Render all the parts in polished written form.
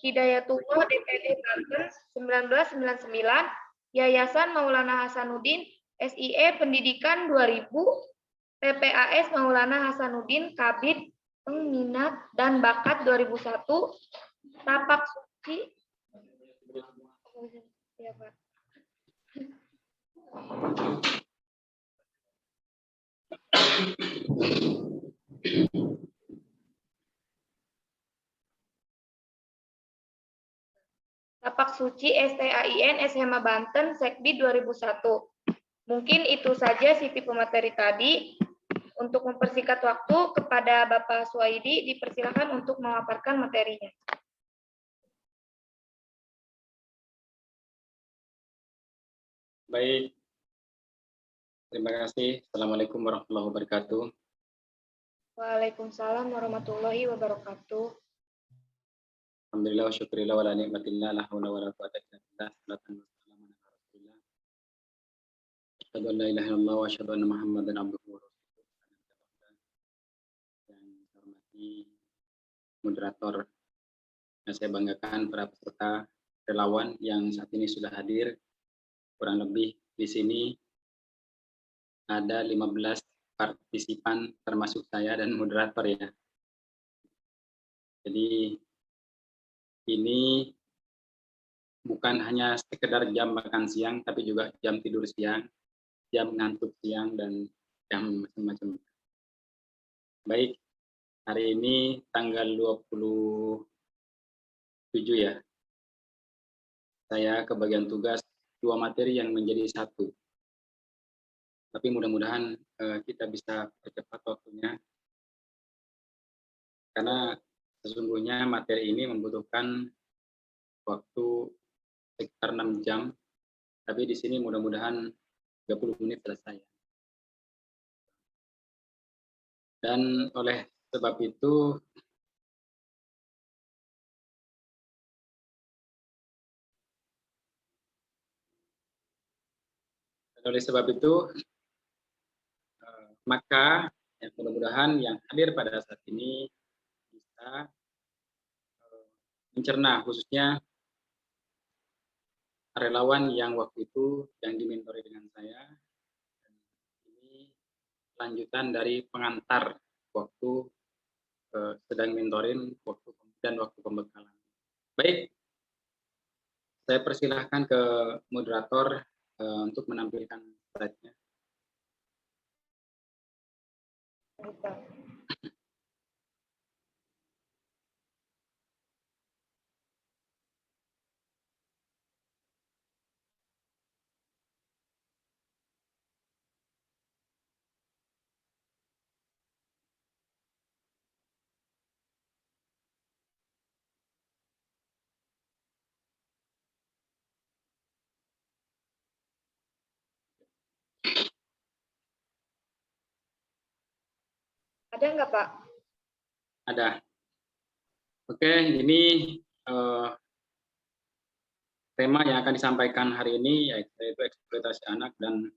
Hidayatullah DPD Banten 1999, Yayasan Maulana Hasanuddin SIE Pendidikan 2000, PPAS Maulana Hasanuddin Kabid Minat dan Bakat 2001, Tapak Suci ya, Pak. Tapak Suci STAIN SMA Banten Sekbid 2001. Mungkin itu saja CV pemateri tadi. Untuk mempersingkat waktu, kepada Bapak Suwaidi dipersilakan untuk memaparkan materinya. Baik, terima kasih. Assalamualaikum warahmatullahi wabarakatuh. Waalaikumsalam warahmatullahi wabarakatuh. Alhamdulillah wa syukurillah wa la ni'matillah la haula wa la quwwata illa billah. Salatan wa salaman ala Rasulillah. Asyhadu an la ilaha illallah wa asyhadu anna Muhammadan abduhu wa rasuluh. Yang saya hormati moderator, yang saya banggakan para peserta relawan yang saat ini sudah hadir. Kurang lebih di sini ada 15 partisipan termasuk saya dan moderator ya. Jadi ini bukan hanya sekedar jam makan siang, tapi juga jam tidur siang, jam ngantuk siang, dan jam macam-macam. Baik, hari ini tanggal 27 ya. Saya kebagian tugas 2 materi yang menjadi 1. Tapi mudah-mudahan kita bisa percepat waktunya. Karena sesungguhnya materi ini membutuhkan waktu sekitar 6 jam. Tapi di sini mudah-mudahan 30 menit selesai. Dan oleh sebab itu maka ya, mudah-mudahan yang hadir pada saat ini bisa mencerna, khususnya relawan yang waktu itu yang dimentori dengan saya. Dan ini lanjutan dari pengantar waktu sedang mentorin dan waktu pembekalan. Baik, saya persilahkan ke moderator untuk menampilkan slide-nya. Ada nggak, Pak? Ada. Oke, ini tema yang akan disampaikan hari ini yaitu eksploitasi anak dan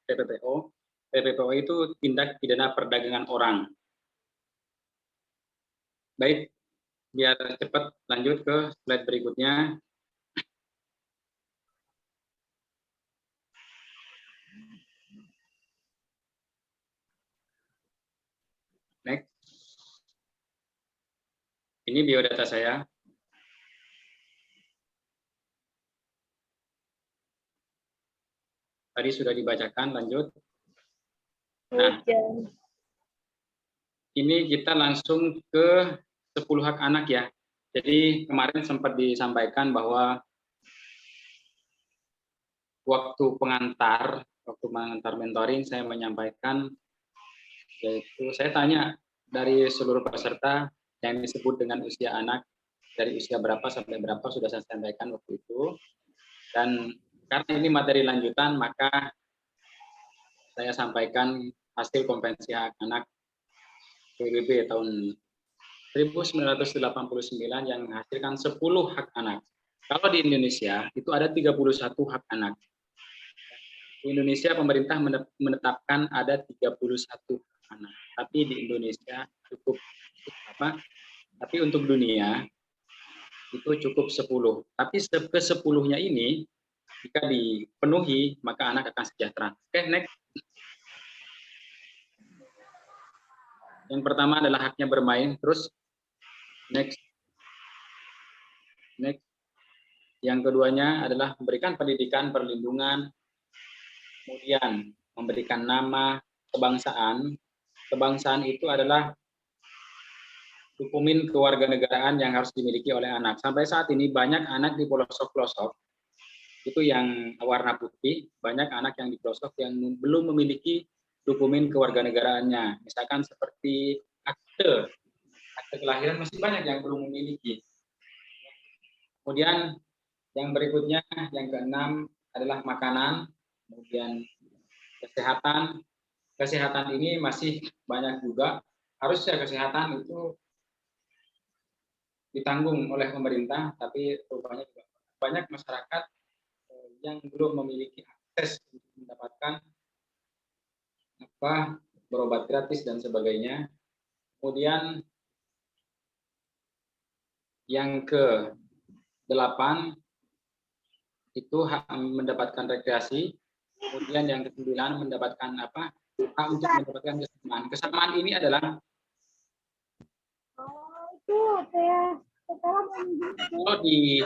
TPPO. TPPO itu tindak pidana perdagangan orang. Baik, biar cepat lanjut ke slide berikutnya. Next. Ini biodata saya. Tadi sudah dibacakan, lanjut. Nah, ini kita langsung ke 10 hak anak ya. Jadi kemarin sempat disampaikan bahwa waktu pengantar mentoring saya menyampaikan, yaitu saya tanya dari seluruh peserta yang disebut dengan usia anak, dari usia berapa sampai berapa sudah saya sampaikan waktu itu. Dan karena ini materi lanjutan, maka saya sampaikan hasil konvensi hak anak PBB tahun 1989 yang menghasilkan 10 hak anak. Kalau di Indonesia itu ada 31 hak anak. Di Indonesia pemerintah menetapkan ada 31 hak anak. Tapi di Indonesia cukup apa? Tapi untuk dunia itu cukup 10. Tapi ke 10-nya ini jika dipenuhi maka anak akan sejahtera. Oke, next. Yang pertama adalah haknya bermain, terus next. Next. Yang keduanya adalah memberikan pendidikan, perlindungan, kemudian memberikan nama, kebangsaan. Kebangsaan itu adalah dokumen kewarganegaraan yang harus dimiliki oleh anak. Sampai saat ini banyak anak di pelosok-pelosok itu yang warna putih, banyak anak yang di pelosok yang belum memiliki dokumen kewarganegaraannya. Misalkan seperti akte kelahiran masih banyak yang belum memiliki. Kemudian yang berikutnya, yang keenam adalah makanan, kemudian kesehatan. Kesehatan ini masih banyak juga. Harusnya kesehatan itu ditanggung oleh pemerintah, tapi rupanya juga banyak masyarakat yang belum memiliki akses untuk mendapatkan berobat gratis dan sebagainya. Kemudian yang ke-8 itu hak mendapatkan rekreasi. Kemudian yang ke-9 mendapatkan hak untuk mendapatkan kesamaan. Kesamaan ini adalah kalau di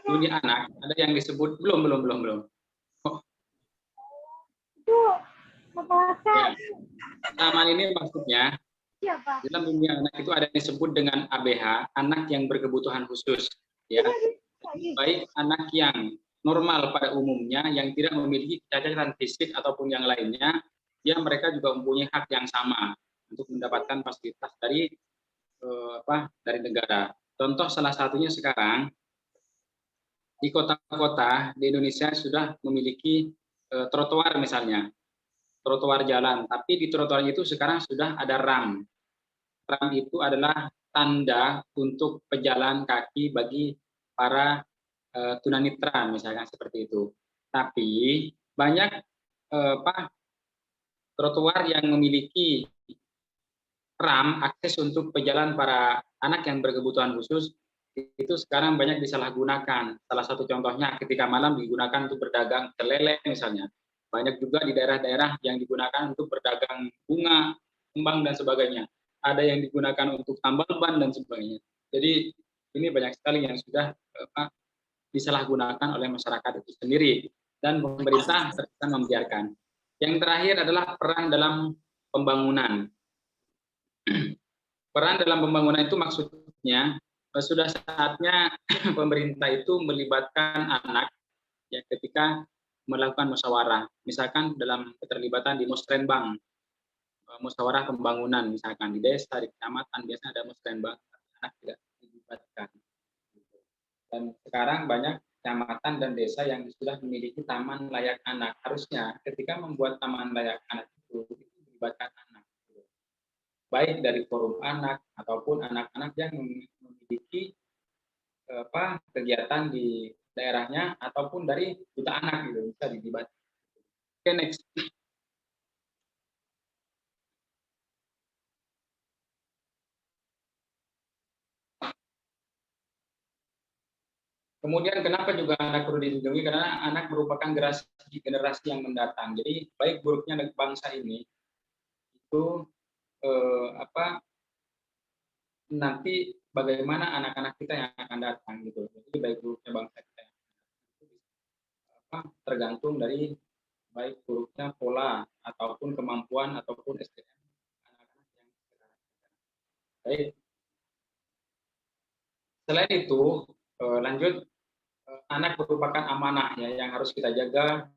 dunia anak ada yang disebut belum. Oh. Ya. Kesamaan ini maksudnya dalam dunia anak itu ada yang disebut dengan ABH, anak yang berkebutuhan khusus. Ya, baik anak yang normal pada umumnya yang tidak memiliki kecacatan fisik ataupun yang lainnya, mereka juga mempunyai hak yang sama untuk mendapatkan fasilitas dari dari negara. Contoh salah satunya sekarang di kota-kota di Indonesia sudah memiliki trotoar misalnya, trotoar jalan, tapi di trotoar itu sekarang sudah ada ram. Ram itu adalah tanda untuk pejalan kaki bagi para tunanetra misalkan seperti itu. Tapi banyak trotoar yang memiliki ram akses untuk pejalan para anak yang berkebutuhan khusus itu sekarang banyak disalahgunakan. Salah satu contohnya ketika malam digunakan untuk berdagang kelele misalnya. Banyak juga di daerah-daerah yang digunakan untuk berdagang bunga, kembang dan sebagainya. Ada yang digunakan untuk tambal ban dan sebagainya. Jadi ini banyak sekali yang sudah disalahgunakan oleh masyarakat itu sendiri dan pemerintah terkesan membiarkan. Yang terakhir adalah peran dalam pembangunan. Peran dalam pembangunan itu maksudnya sudah saatnya pemerintah itu melibatkan anak ya ketika melakukan musyawarah. Misalkan dalam keterlibatan di musrenbang, musyawarah pembangunan misalkan di desa, di kecamatan biasanya ada musrenbang, anak tidak dilibatkan. Dan sekarang banyak kecamatan dan desa yang sudah memiliki taman layak anak. Harusnya ketika membuat taman layak anak itu dilibatkan anak. Baik dari forum anak ataupun anak-anak yang memiliki kegiatan di daerahnya ataupun dari duta anak gitu bisa dilibatkan. Oke, next. Kemudian kenapa juga anak perlu dilindungi? Karena anak merupakan generasi yang mendatang. Jadi baik buruknya bangsa ini itu nanti bagaimana anak-anak kita yang akan datang gitu. Jadi baik buruknya bangsa kita tergantung dari baik buruknya pola ataupun kemampuan ataupun SDM anak-anak yang sekarang. Baik. Selain itu lanjut anak merupakan amanah ya yang harus kita jaga,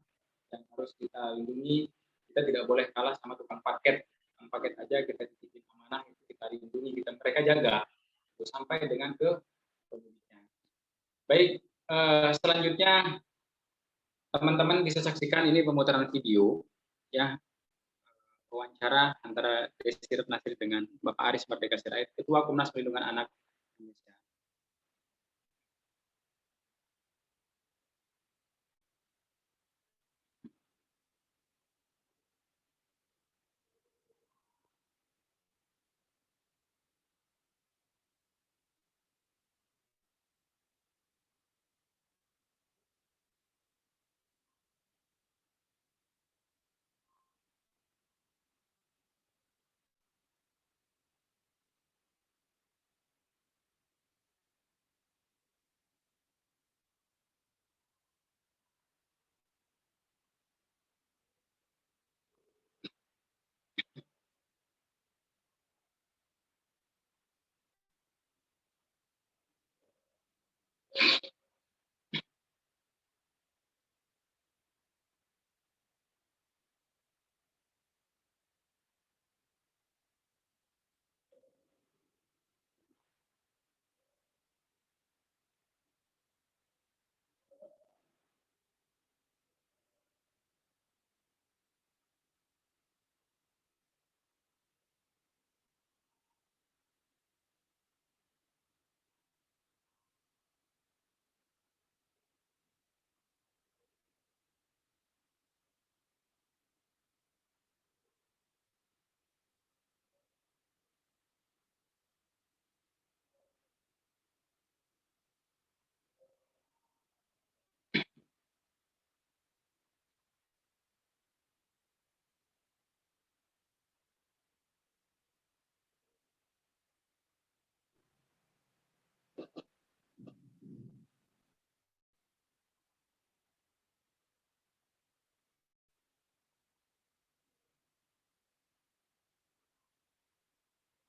yang harus kita lindungi. Kita tidak boleh kalah sama tukang paket. Tukang paket aja kita titipin amanah itu kita lindungi, mereka jaga sampai dengan ke pemiliknya. Baik, selanjutnya teman-teman bisa saksikan ini pemutaran video ya wawancara antara Desi Ratnasari dengan Bapak Aris Merdeka Sirait, Ketua Komnas Perlindungan Anak Indonesia.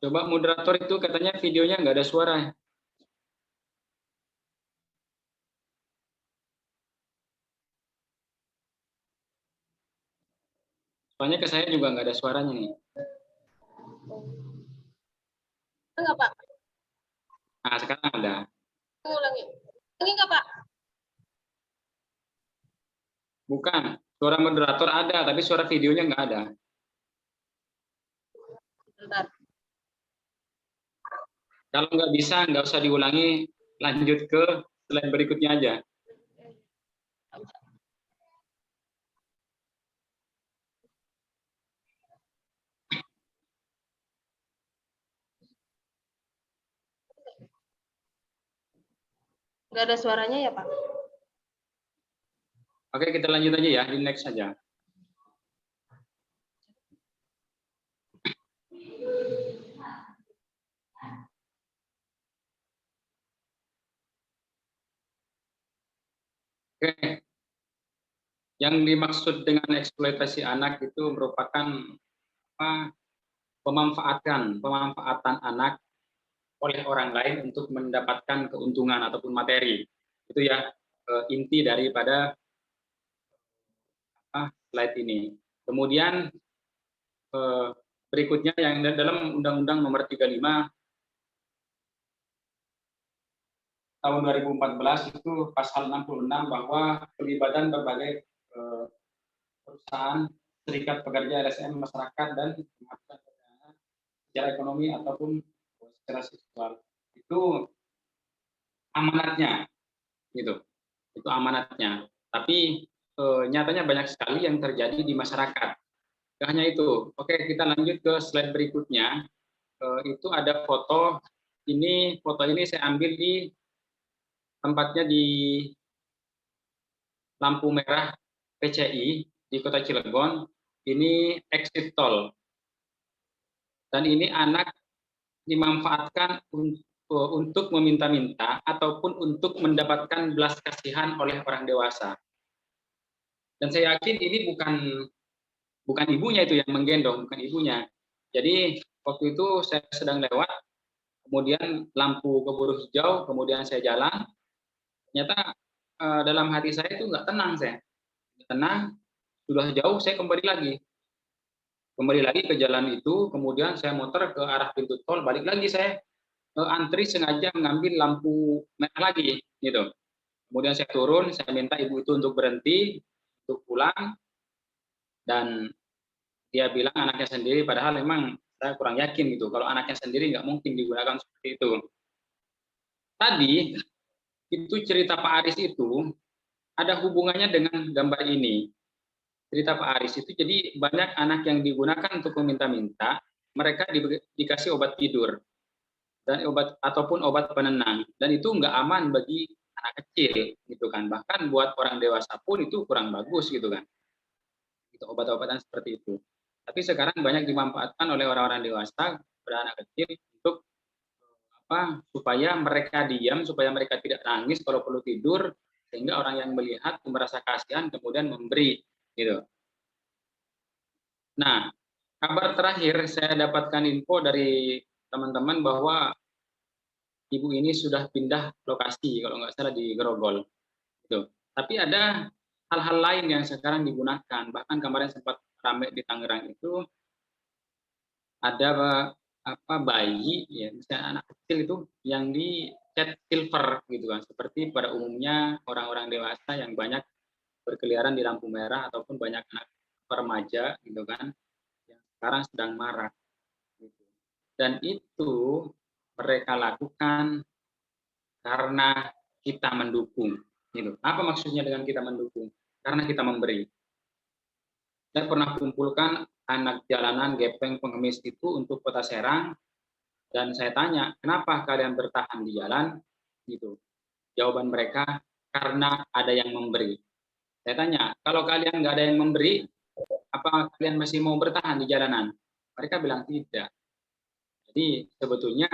Coba moderator itu katanya videonya nggak ada suara. Soalnya ke saya juga nggak ada suaranya nih. Enggak, Pak. Nah, sekarang ada. Ulangi. Ulangi enggak, Pak? Bukan, suara moderator ada, tapi suara videonya nggak ada. Bentar. Kalau nggak bisa, nggak usah diulangi, lanjut ke slide berikutnya aja. Enggak ada suaranya ya, Pak? Oke, kita lanjut aja ya, di next saja. Oke, yang dimaksud dengan eksploitasi anak itu merupakan pemanfaatan anak oleh orang lain untuk mendapatkan keuntungan ataupun materi. Itu ya inti daripada slide ini. Kemudian berikutnya yang dalam Undang-Undang Nomor 35 tahun 2014 itu pasal 66 bahwa pelibatan berbagai perusahaan, serikat pekerja, LSM, masyarakat dan secara ekonomi ataupun secara seksual itu amanatnya, gitu. Itu amanatnya. Tapi nyatanya banyak sekali yang terjadi di masyarakat. Gak hanya itu. Oke, kita lanjut ke slide berikutnya. Itu ada foto. Foto ini saya ambil di tempatnya di lampu merah PCI di Kota Cilegon. Ini exit tol. Dan ini anak dimanfaatkan untuk meminta-minta ataupun untuk mendapatkan belas kasihan oleh orang dewasa. Dan saya yakin ini bukan ibunya itu yang menggendong, bukan ibunya. Jadi waktu itu saya sedang lewat, kemudian lampu keburu hijau, kemudian saya jalan, ternyata dalam hati saya itu nggak tenang saya. Tenang, sudah jauh saya kembali lagi ke jalan itu, kemudian saya muter ke arah pintu tol, balik lagi saya antri sengaja mengambil lampu merah lagi, gitu. Kemudian saya turun, saya minta ibu itu untuk berhenti, untuk pulang, dan dia bilang anaknya sendiri, padahal memang saya kurang yakin gitu, kalau anaknya sendiri nggak mungkin digunakan seperti itu. Tadi, itu cerita Pak Aris itu ada hubungannya dengan gambar ini. Cerita Pak Aris itu jadi banyak anak yang digunakan untuk meminta-minta, mereka dikasih obat tidur dan ataupun obat penenang, dan itu nggak aman bagi anak kecil gitu kan, bahkan buat orang dewasa pun itu kurang bagus gitu kan, itu obat-obatan seperti itu. Tapi sekarang banyak dimanfaatkan oleh orang-orang dewasa pada anak kecil untuk supaya mereka diam, supaya mereka tidak nangis kalau perlu tidur, sehingga orang yang melihat merasa kasihan kemudian memberi gitu. Nah, kabar terakhir saya dapatkan info dari teman-teman bahwa ibu ini sudah pindah lokasi, kalau nggak salah di Grogol. Gitu. Tapi ada hal-hal lain yang sekarang digunakan. Bahkan kemarin sempat ramai di Tangerang itu ada bayi, ya, misalnya anak kecil itu yang dicat silver gitu kan, seperti pada umumnya orang-orang dewasa yang banyak berkeliaran di lampu merah ataupun banyak anak remaja gitu kan, yang sekarang sedang marak. Gitu. Dan itu mereka lakukan karena kita mendukung. Gitu. Apa maksudnya dengan kita mendukung? Karena kita memberi. Saya pernah kumpulkan anak jalanan, gepeng, pengemis itu untuk Kota Serang, dan saya tanya, kenapa kalian bertahan di jalan? Gitu. Jawaban mereka, karena ada yang memberi. Saya tanya, kalau kalian nggak ada yang memberi, apa kalian masih mau bertahan di jalanan? Mereka bilang tidak. Jadi sebetulnya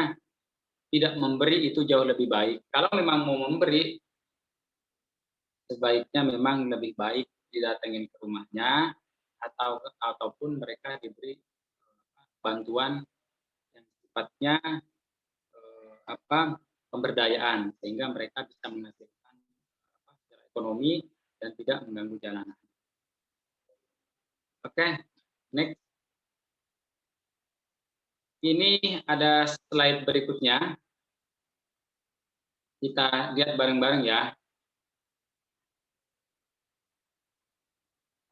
tidak memberi itu jauh lebih baik. Kalau memang mau memberi, sebaiknya memang lebih baik didatengin ke rumahnya, ataupun mereka diberi bantuan yang sifatnya pemberdayaan, sehingga mereka bisa menghasilkan secara ekonomi dan tidak mengganggu jalanan. Oke, next. Ini ada slide berikutnya. Kita lihat bareng-bareng ya.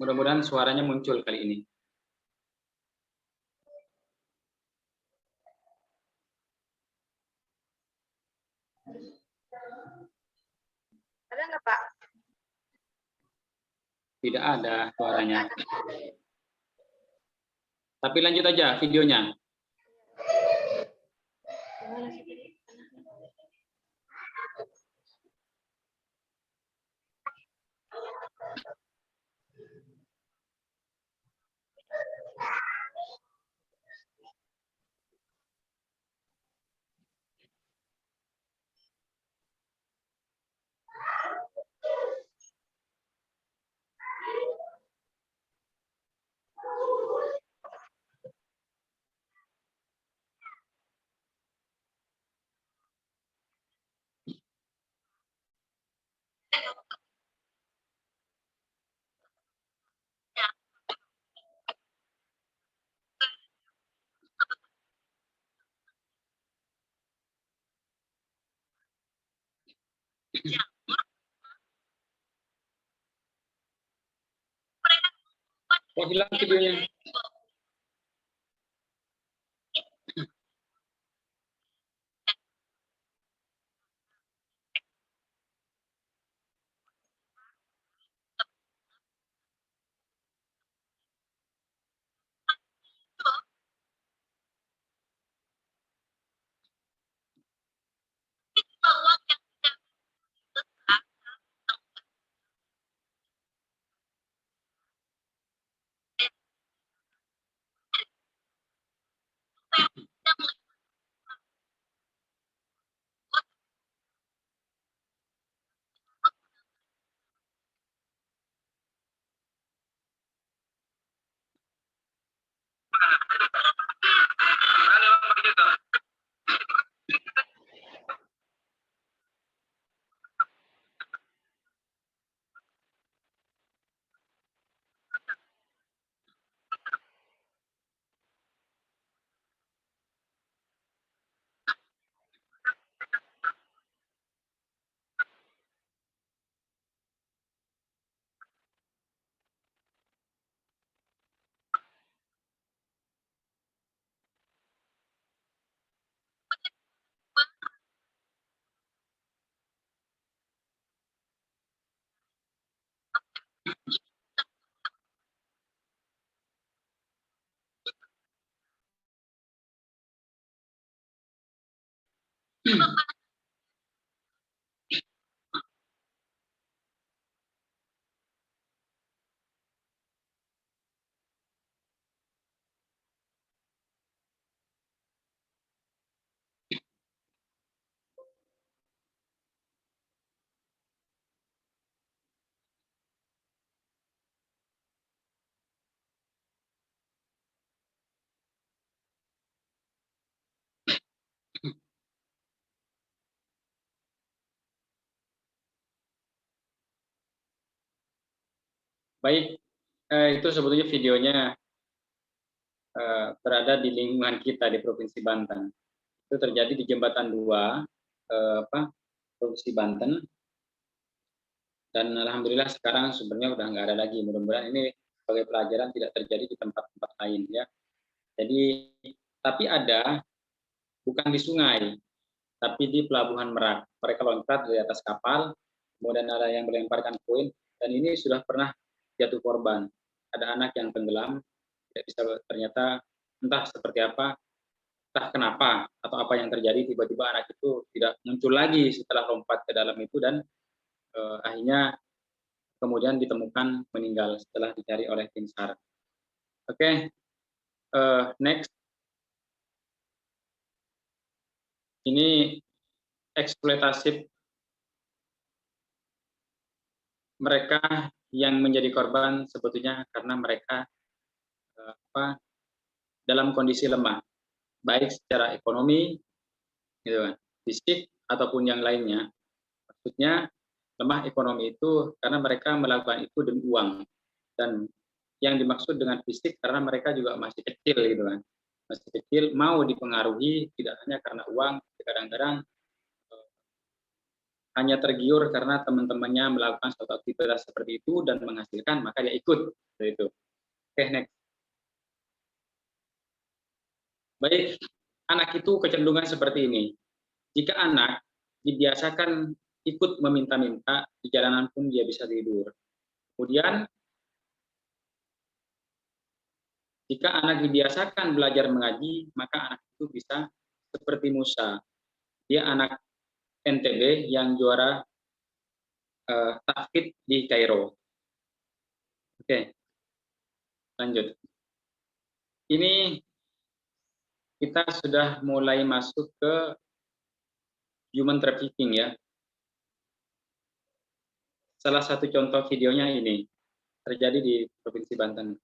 Mudah-mudahan suaranya muncul kali ini. Ada nggak, Pak? Tidak ada suaranya. Tapi lanjut aja videonya. Kok hilang videonya? Baik, itu sebetulnya videonya berada di lingkungan kita di Provinsi Banten. Itu terjadi di Jembatan 2, Provinsi Banten. Dan alhamdulillah sekarang sebenarnya udah nggak ada lagi. Mudah-mudahan ini sebagai pelajaran tidak terjadi di tempat-tempat lain ya. Jadi, tapi ada, bukan di sungai, tapi di Pelabuhan Merak. Mereka loncat dari atas kapal, kemudian ada yang melemparkan koin, dan ini sudah pernah jatuh korban. Ada anak yang tenggelam, tidak bisa, ternyata entah seperti apa, entah kenapa atau apa yang terjadi, tiba-tiba anak itu tidak muncul lagi setelah lompat ke dalam itu, dan akhirnya kemudian ditemukan meninggal setelah dicari oleh tim SAR. Oke, next. Ini eksploitasi mereka yang menjadi korban sebetulnya karena mereka dalam kondisi lemah. baik secara ekonomi, gitu kan, fisik ataupun yang lainnya. Maksudnya lemah ekonomi itu karena mereka melakukan itu demi uang, dan yang dimaksud dengan fisik karena mereka juga masih kecil gitu kan, masih kecil, mau dipengaruhi tidak hanya karena uang, kadang-kadang hanya tergiur karena teman-temannya melakukan suatu aktivitas seperti itu dan menghasilkan, maka dia ikut seperti itu. Oke, next. Baik, anak itu kecenderungan seperti ini. Jika anak dibiasakan ikut meminta-minta, di jalanan pun dia bisa tidur. Kemudian, jika anak dibiasakan belajar mengaji, maka anak itu bisa seperti Musa. Dia anak NTB yang juara tahfidz di Kairo. Oke, lanjut. Ini kita sudah mulai masuk ke human trafficking ya. Salah satu contoh videonya ini terjadi di Provinsi Banten.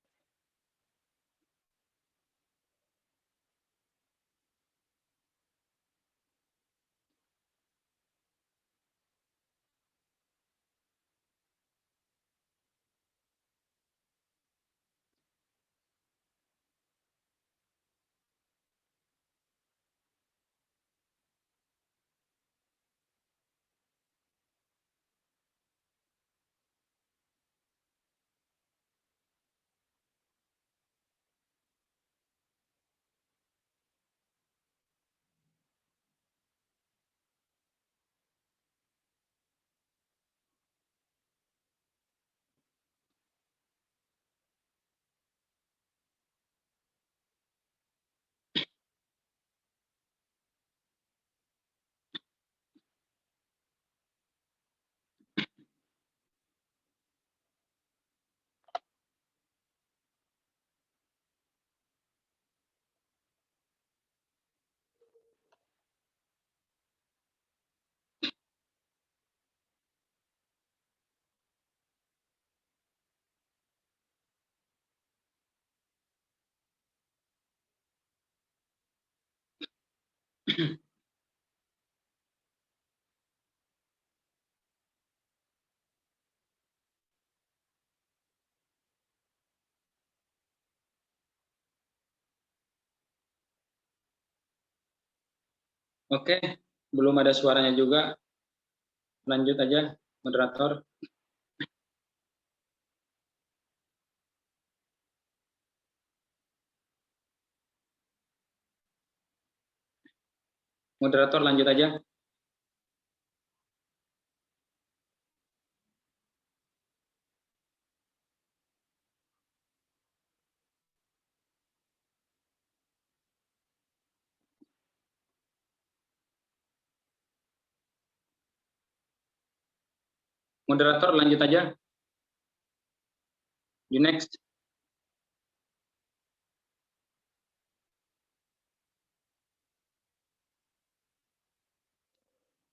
Oke, belum ada suaranya juga. Lanjut aja, moderator. Moderator lanjut aja. Moderator lanjut aja. You next.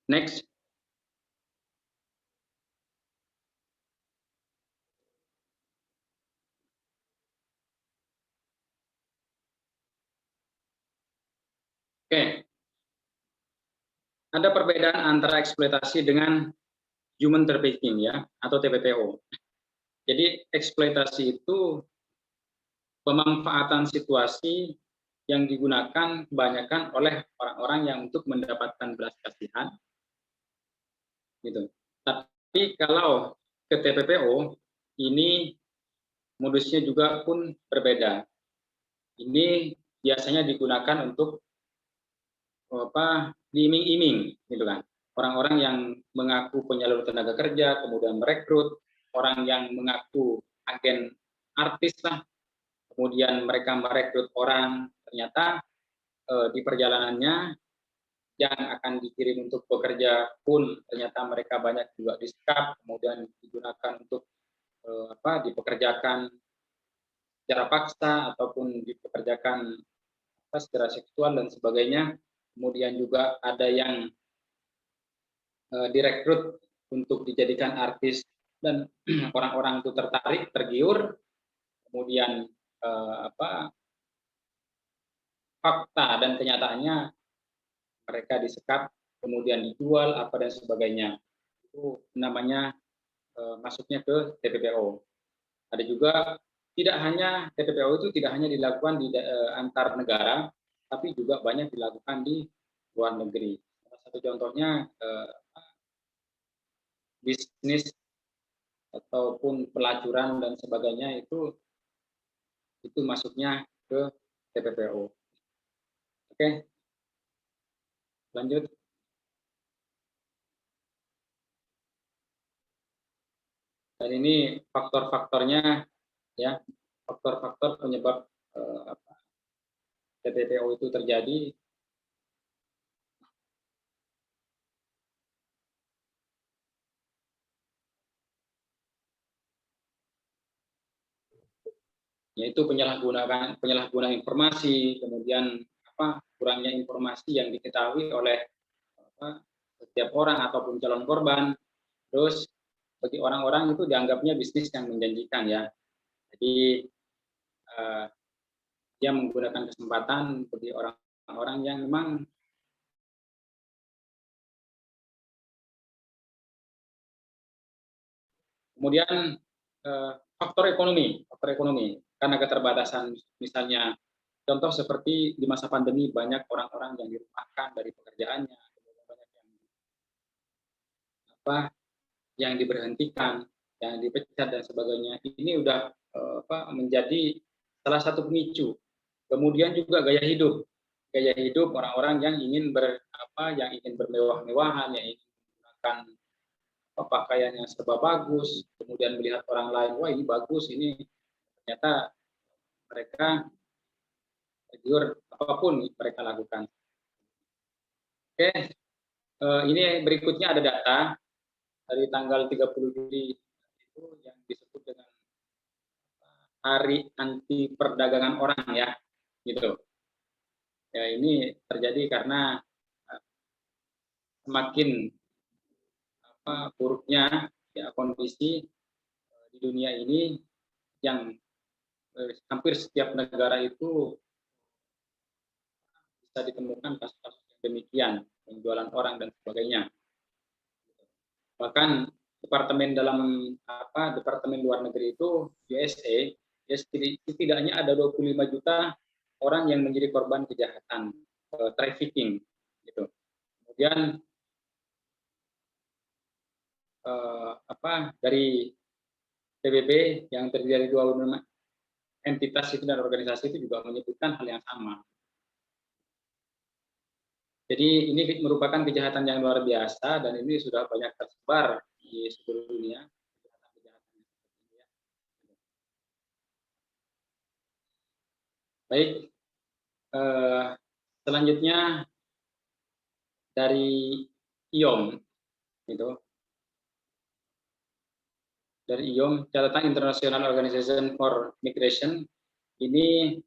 Next. Oke. Ada perbedaan antara eksploitasi dengan human trafficking ya, atau TPPO. Jadi eksploitasi itu pemanfaatan situasi yang digunakan kebanyakan oleh orang-orang yang untuk mendapatkan belas kasihan, gitu. Tapi kalau ke TPPO ini modusnya juga pun berbeda. Ini biasanya digunakan untuk diiming-iming, gitu kan. Orang-orang yang mengaku penyalur tenaga kerja, kemudian merekrut orang yang mengaku agen artis lah, kemudian mereka merekrut orang, ternyata di perjalanannya yang akan dikirim untuk bekerja pun ternyata mereka banyak juga di-scam, kemudian digunakan untuk dipekerjakan secara paksa ataupun dipekerjakan secara seksual dan sebagainya. Kemudian juga ada yang direkrut untuk dijadikan artis dan orang-orang itu tertarik, tergiur, kemudian fakta dan kenyataannya mereka disekap, kemudian dijual, apa dan sebagainya. Itu namanya masuknya ke TPPO. Ada juga tidak hanya TPPO itu tidak hanya dilakukan di antar negara, tapi juga banyak dilakukan di luar negeri. Salah satu contohnya bisnis ataupun pelacuran dan sebagainya itu masuknya ke TPPO. Oke, lanjut. Dan ini faktor-faktornya ya, faktor-faktor penyebab TPPO itu terjadi. Yaitu penyalahgunaan informasi, kemudian kurangnya informasi yang diketahui oleh setiap orang ataupun calon korban. Terus bagi orang-orang itu dianggapnya bisnis yang menjanjikan ya. Jadi dia menggunakan kesempatan bagi orang-orang yang memang kemudian faktor ekonomi karena keterbatasan, misalnya contoh seperti di masa pandemi banyak orang-orang yang dirumahkan dari pekerjaannya, banyak yang diberhentikan, yang dipecat dan sebagainya. Ini udah menjadi salah satu pemicu. Kemudian juga gaya hidup orang-orang yang ingin bermewah-mewahan, yang ingin menggunakan pakaian yang serba bagus, kemudian melihat orang lain, wah ini bagus, ini ternyata mereka tergiur apapun mereka lakukan. Oke, ini berikutnya ada data dari tanggal 30 Juli itu yang disebut dengan Hari Anti Perdagangan Orang ya, gitu. Ya ini terjadi karena semakin buruknya ya kondisi di dunia ini, yang hampir setiap negara itu bisa ditemukan kasus-kasus yang demikian, penjualan orang dan sebagainya. Bahkan departemen luar negeri itu USA, setidaknya ada 25 juta orang yang menjadi korban kejahatan trafficking gitu. Kemudian dari PBB yang terdiri dari 25 entitas itu dan organisasi itu juga menyebutkan hal yang sama. Jadi ini merupakan kejahatan yang luar biasa dan ini sudah banyak tersebar di seluruh dunia. Baik, selanjutnya dari IOM, gitu. Dari IOM, Catatan International Organization for Migration, ini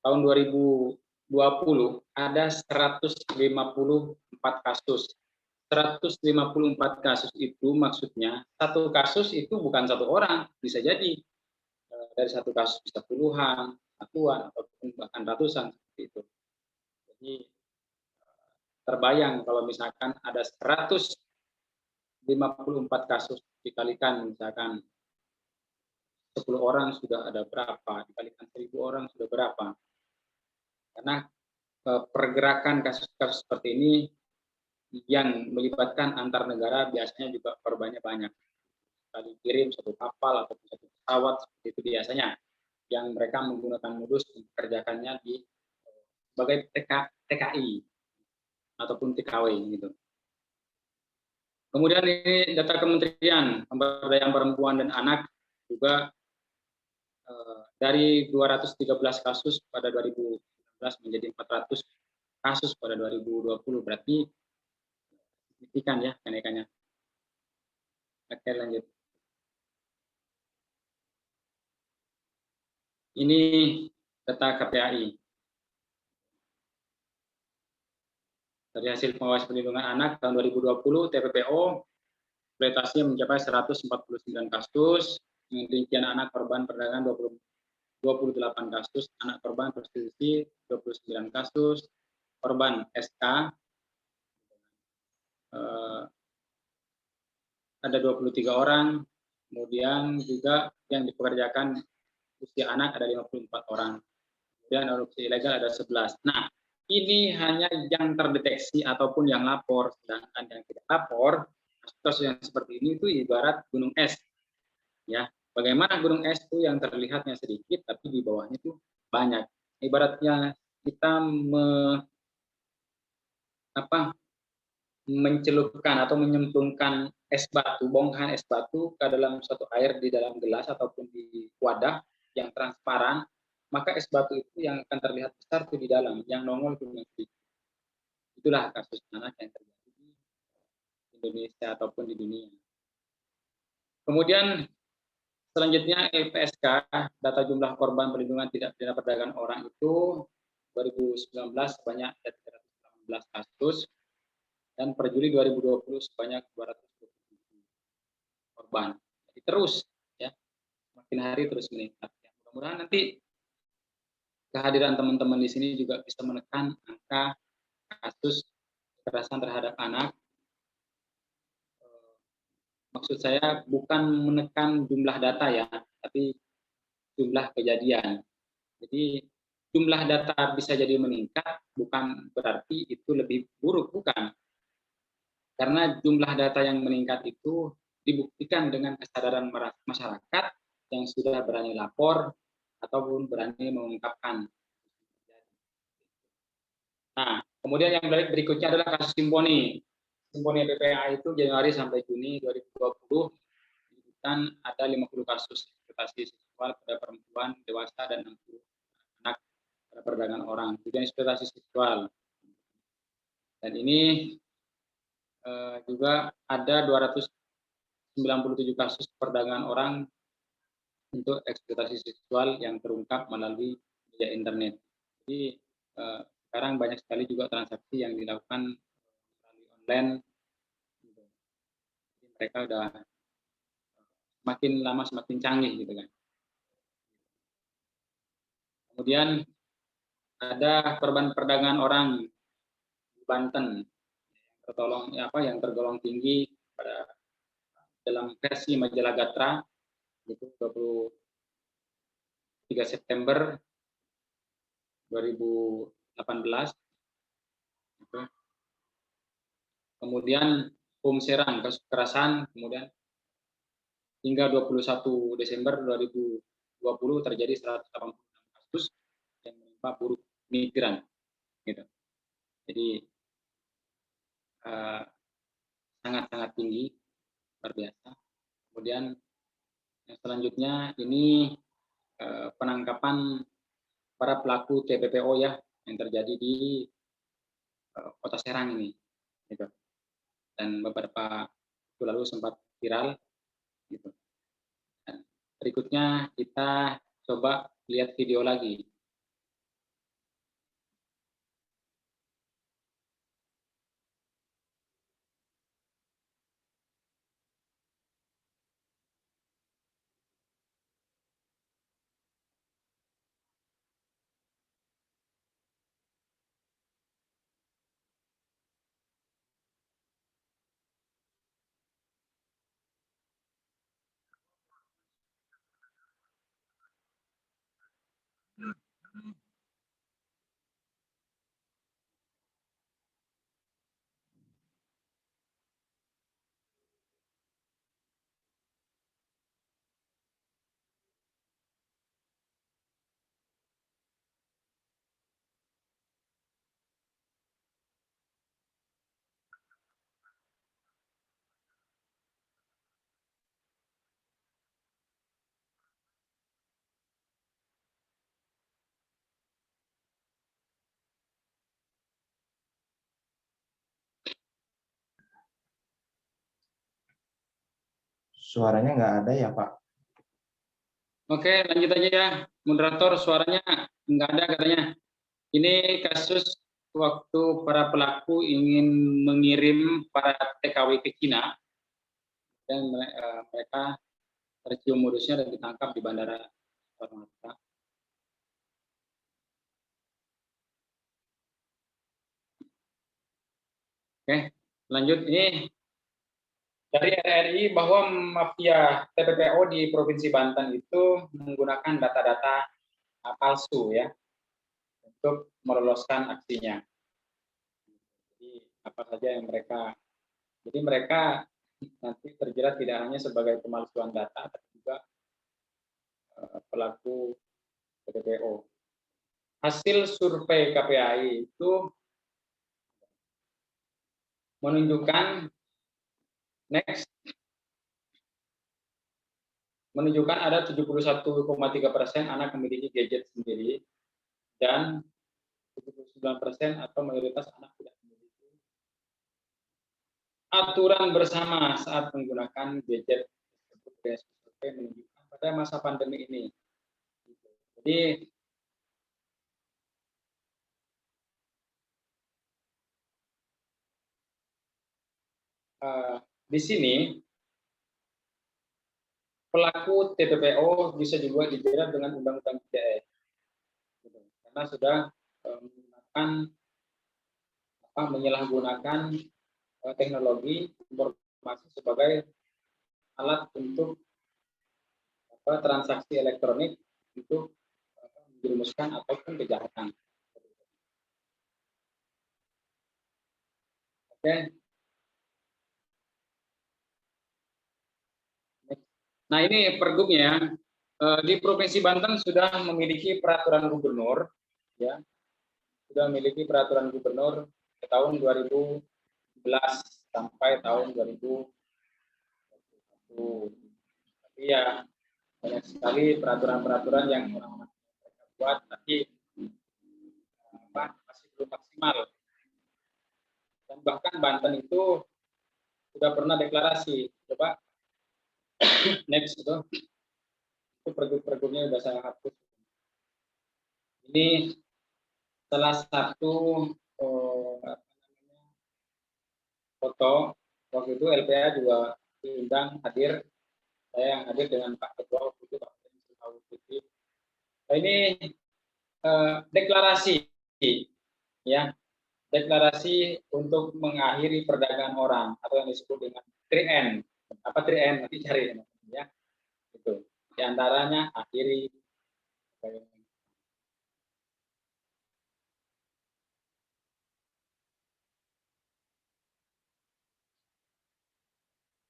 tahun 2020 ada 154 kasus. 154 kasus itu maksudnya satu kasus itu bukan satu orang, bisa jadi dari satu kasus bisa puluhan, satuan, ataupun bahkan ratusan seperti itu. Jadi terbayang kalau misalkan ada 154 kasus dikalikan misalkan 10 orang sudah ada berapa, dikalikan 1000 orang sudah berapa. Karena pergerakan kasus-kasus seperti ini yang melibatkan antar negara biasanya juga korbannya banyak. Sekali kirim satu kapal atau satu pesawat seperti itu biasanya, yang mereka menggunakan modus mengerjakannya di sebagai TKI ataupun TKW gitu. Kemudian ini data Kementerian Pemberdayaan Perempuan dan Anak juga dari 213 kasus pada 2019 menjadi 400 kasus pada 2020, berarti signifikan ya kenaikannya. Oke, lanjut. Ini data KPAI. Dari hasil pengawas perlindungan anak tahun 2020, TPPO eksploitasinya mencapai 149 kasus, dengan rincian anak korban perdagangan 28 kasus, anak korban prostitusi 29 kasus, korban SK ada 23 orang, kemudian juga yang dipekerjakan usia anak ada 54 orang, kemudian adopsi ilegal ada 11. Nah, ini hanya yang terdeteksi ataupun yang lapor, sedangkan yang tidak lapor, kasus yang seperti ini itu ibarat gunung es. Ya, bagaimana gunung es itu yang terlihatnya sedikit, tapi di bawahnya itu banyak. Ibaratnya kita mencelupkan atau menyemplungkan es batu, bongkahan es batu ke dalam suatu air di dalam gelas ataupun di wadah yang transparan, maka es batu itu yang akan terlihat besar itu di dalam, yang nongol itu yang sedikit. Itulah kasus anak yang terjadi di Indonesia ataupun di dunia. Kemudian selanjutnya LPSK, data jumlah korban perlindungan tidak pidana perdagangan orang itu 2019 sebanyak 318 kasus, dan per Juli 2020 sebanyak 227 korban. Jadi terus ya, makin hari terus meningkat. Ya, mudah-mudahan nanti kehadiran teman-teman di sini juga bisa menekan angka kasus kekerasan terhadap anak. Maksud saya bukan menekan jumlah data ya, tapi jumlah kejadian. Jadi jumlah data bisa jadi meningkat, bukan berarti itu lebih buruk, bukan. Karena jumlah data yang meningkat itu dibuktikan dengan kesadaran masyarakat yang sudah berani lapor ataupun berani mengungkapkan. Nah, kemudian yang berikutnya adalah kasus Simponi. Simponi PPA itu Januari sampai Juni 2020 dan ada 50 kasus eksploitasi seksual pada perempuan dewasa dan 60 anak pada perdagangan orang. Juga eksploitasi seksual. Dan ini juga ada 297 kasus perdagangan orang untuk eksploitasi seksual yang terungkap melalui media internet. Jadi sekarang banyak sekali juga transaksi yang dilakukan melalui online. Jadi mereka udah semakin lama semakin canggih gitu kan. Kemudian ada korban perdagangan orang di Banten yang tergolong tinggi pada dalam versi majalah Gatra itu 23 September 2018. Kemudian Serang kasus kekerasan, kemudian hingga 21 Desember 2020 terjadi 186 kasus yang menimpa buruh migran gitu. Jadi sangat-sangat tinggi, luar biasa. Kemudian yang selanjutnya ini penangkapan para pelaku TPPO ya yang terjadi di Kota Serang ini, gitu. Dan beberapa waktu lalu sempat viral, gitu. Dan berikutnya kita coba lihat video lagi. Suaranya nggak ada ya, Pak? Oke, lanjut aja ya. Moderator, suaranya nggak ada katanya. Ini kasus waktu para pelaku ingin mengirim para TKW ke Cina, dan mereka tercium modusnya dan ditangkap di Bandara Soekarno-Hatta. Oke, lanjut ini dari RRI bahwa mafia TPPO di Provinsi Banten itu menggunakan data-data palsu ya untuk meloloskan aksinya. Jadi apa saja yang mereka nanti terjerat tidak hanya sebagai pemalsuan data, tapi juga pelaku TPPO. Hasil survei KPAI itu menunjukkan ada 71,3% anak memiliki gadget sendiri dan 79% atau mayoritas anak tidak memiliki aturan bersama saat menggunakan gadget. Survei menunjukkan pada masa pandemi ini. Jadi di sini pelaku TPPO bisa juga dijerat dengan Undang-Undang ITE, karena sudah menyalahgunakan teknologi informasi sebagai alat untuk transaksi elektronik untuk menjerumuskan ataupun kejahatan. Oke. Nah ini pergubnya di Provinsi Banten sudah memiliki peraturan gubernur, ya, sudah memiliki peraturan gubernur ke tahun 2011 sampai tahun 2021. Tapi ya banyak sekali peraturan-peraturan yang orang-orang buat, tapi masih belum maksimal. Dan bahkan Banten itu sudah pernah deklarasi, coba next itu pergub-pergubnya sudah saya hapus. Ini salah satu foto, waktu itu LPA juga diundang hadir, saya yang hadir dengan Pak Ketua waktu itu Pak Putri. Nah, ini deklarasi, ya, deklarasi untuk mengakhiri perdagangan orang atau yang disebut dengan 3N. Apa 3N? Nanti cari ya. Itu. Di antaranya akhiri.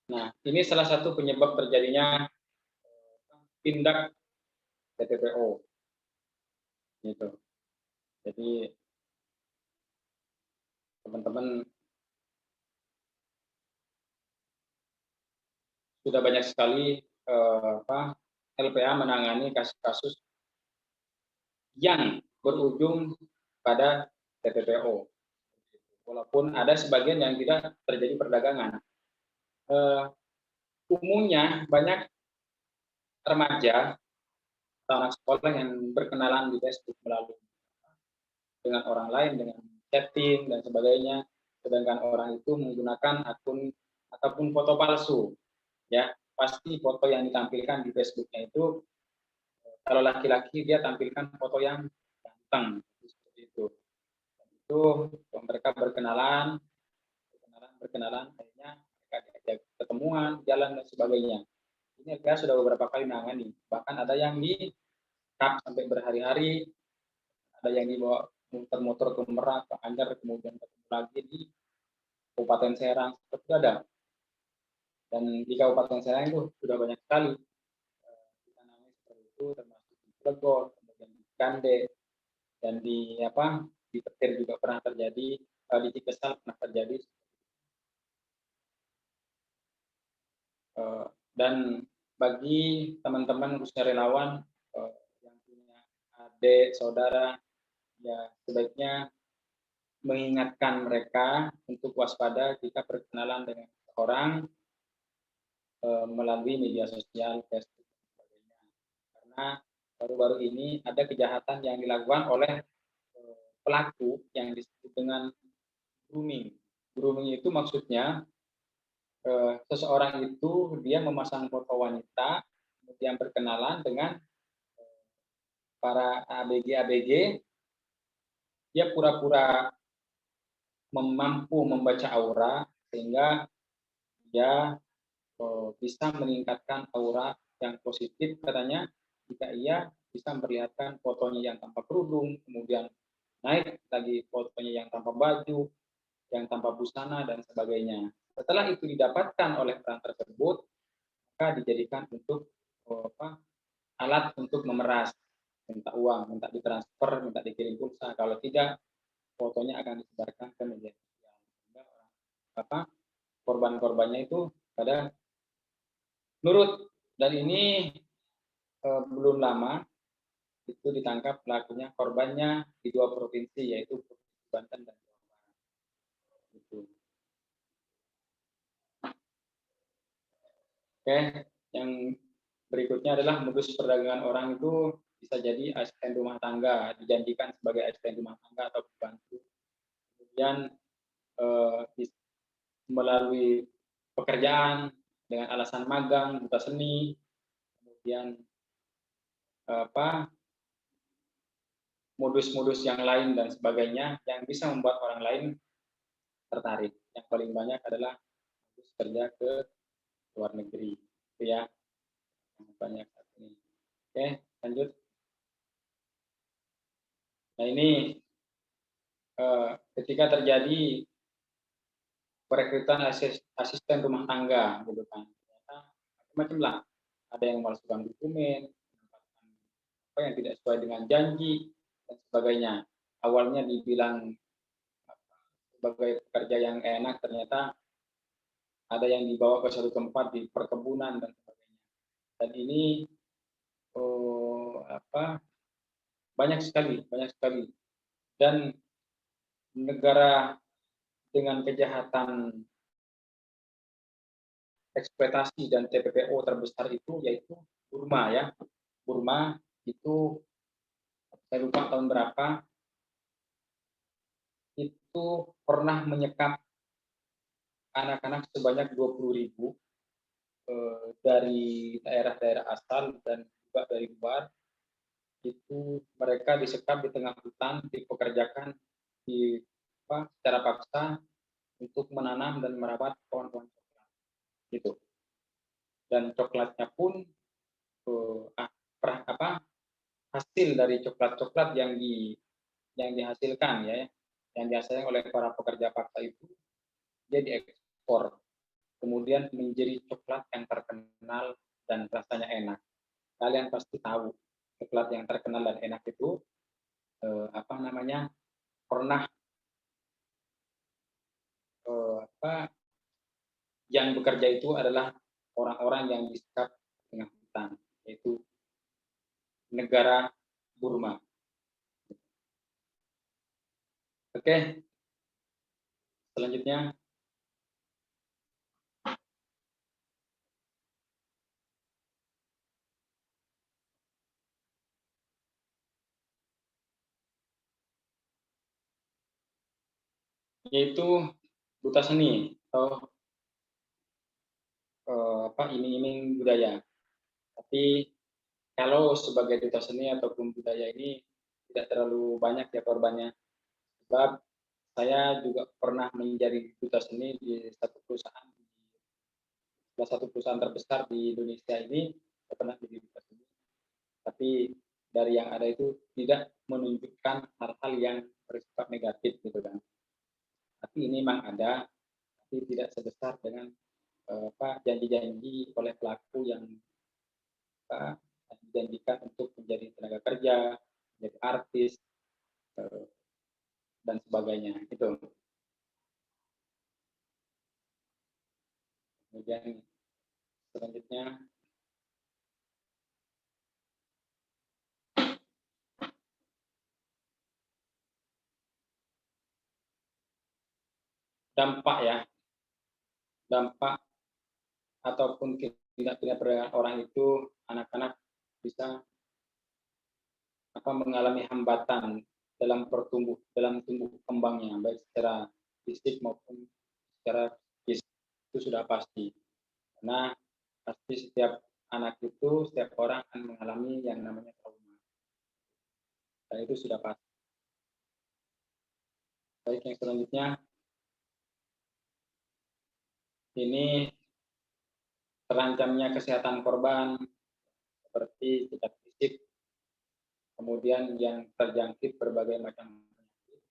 Nah, ini salah satu penyebab terjadinya tindak TPPO. Gitu. Jadi teman-teman sudah banyak sekali LPA menangani kasus-kasus yang berujung pada TPPO. Walaupun ada sebagian yang tidak terjadi perdagangan. Umumnya banyak remaja atau anak sekolah yang berkenalan di Facebook melalui dengan orang lain, dengan chatting dan sebagainya, sedangkan orang itu menggunakan akun ataupun foto palsu, ya pasti foto yang ditampilkan di Facebooknya itu, kalau laki-laki dia tampilkan foto yang ganteng seperti itu. Itu mereka berkenalan, akhirnya mereka diajak ketemuan, jalan dan sebagainya. Ini LPA sudah beberapa kali menangani, bahkan ada yang di kap sampai berhari-hari, ada yang dibawa muter-muter ke Merak, ke Anjar, kemudian ketemu lagi di Kabupaten Serang, seperti ada. Dan di Kabupaten Serang itu sudah banyak sekali ditanami seperti itu, termasuk di Cilegon, kemudian di Kande, dan di Petir juga pernah terjadi, di Cikesal pernah terjadi. Dan bagi teman-teman khususnya relawan yang punya adik, saudara, ya sebaiknya mengingatkan mereka untuk waspada jika berkenalan dengan orang melalui media sosial, Facebook, dan sebagainya. Karena baru-baru ini ada kejahatan yang dilakukan oleh pelaku yang disebut dengan grooming. Grooming itu maksudnya seseorang itu dia memasang foto wanita, kemudian berkenalan dengan para ABG, dia pura-pura mampu membaca aura sehingga dia bisa meningkatkan aura yang positif katanya jika ia bisa memperlihatkan fotonya yang tanpa kerudung, kemudian naik lagi fotonya yang tanpa baju, yang tanpa busana dan sebagainya. Setelah itu didapatkan oleh orang tersebut, maka dijadikan untuk alat untuk memeras, minta uang, minta ditransfer, minta dikirim pulsa. Kalau tidak, fotonya akan disebarkan ke media sosial. Sehingga korban-korbannya itu pada nurut. Dan ini belum lama itu ditangkap pelakunya, korbannya di 2 provinsi, yaitu Provinsi Banten dan Jawa Barat. Gitu. Oke, yang berikutnya adalah modus perdagangan orang itu bisa jadi asisten rumah tangga, dijanjikan sebagai asisten rumah tangga atau pembantu. Kemudian melalui pekerjaan dengan alasan magang, buta seni, kemudian modus-modus yang lain dan sebagainya yang bisa membuat orang lain tertarik. Yang paling banyak adalah modus kerja ke luar negeri, itu ya yang banyak saat ini. Oke, lanjut. Nah ini ketika terjadi perekrutan asisten rumah tangga, gitu kan, ternyata macam-macam lah. Ada yang memalsukan dokumen, apa yang tidak sesuai dengan janji dan sebagainya. Awalnya dibilang sebagai pekerja yang enak, ternyata ada yang dibawa ke suatu tempat di perkebunan dan sebagainya. Dan ini banyak sekali. Dan negara dengan kejahatan eksploitasi dan TPPO terbesar itu yaitu Burma ya. Burma itu saya lupa tahun berapa itu pernah menyekap anak-anak sebanyak 20.000 dari daerah-daerah asal dan juga dari luar. Itu mereka disekap di tengah hutan, dipekerjakan secara paksa untuk menanam dan merawat pohon-pohon coklat gitu. Dan coklatnya pun hasil dari coklat-coklat yang dihasilkan ya, yang dihasilkan oleh para pekerja paksa itu dia diekspor, kemudian menjadi coklat yang terkenal dan rasanya enak. Kalian pasti tahu coklat yang terkenal dan enak itu pernah yang bekerja itu adalah orang-orang yang disekap dengan hutan, yaitu negara Burma. Oke, selanjutnya yaitu buta seni atau iming-iming budaya. Tapi kalau sebagai duta seni ataupun budaya ini tidak terlalu banyak ya korbannya. Sebab saya juga pernah menjadi duta seni di salah satu perusahaan terbesar di Indonesia ini, saya pernah menjadi duta seni. Tapi dari yang ada itu tidak menunjukkan hal-hal yang bersifat negatif gitu kan. Tapi ini memang ada, tapi tidak sebesar dengan janji-janji oleh pelaku yang dijanjikan untuk menjadi tenaga kerja, menjadi artis dan sebagainya. Itu. Kemudian selanjutnya dampak ya, dampak ataupun tindak pidana perdagangan orang itu anak-anak bisa mengalami hambatan dalam tumbuh kembangnya, baik secara fisik maupun secara psikis, itu sudah pasti. Karena pasti setiap anak itu, setiap orang akan mengalami yang namanya trauma. Dan itu sudah pasti. Baik, yang selanjutnya ini terancamnya kesehatan korban seperti cacat fisik, kemudian yang terjangkit berbagai macam penyakit,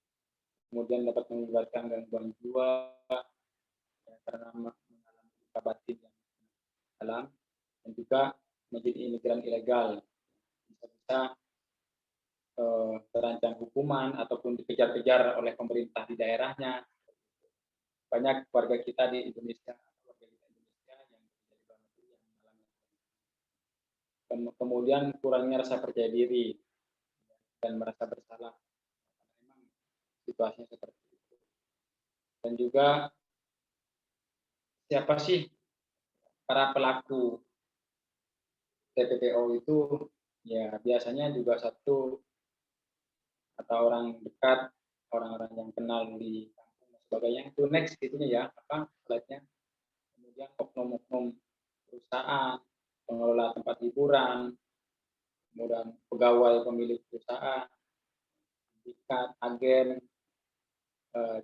kemudian dapat mengakibatkan gangguan jiwa ya, karena mengalami luka batin yang dalam, dan juga menjadi imigran ilegal, bisa-bisa terancam hukuman ataupun dikejar-kejar oleh pemerintah di daerahnya. Banyak warga kita di Indonesia, warga kita Indonesia yang menjadi luar negeri yang mengalami. Kemudian kurangnya rasa percaya diri dan merasa bersalah karena memang situasinya seperti itu. Dan juga siapa sih para pelaku TPPO itu? Ya biasanya juga satu atau orang dekat, orang-orang yang kenal di kampung dan sebagainya. Itu next itunya ya, apa slide-nya. Kemudian oknum-oknum perusahaan, pengelola tempat hiburan, kemudian pegawai pemilik perusahaan, sindikat, agen,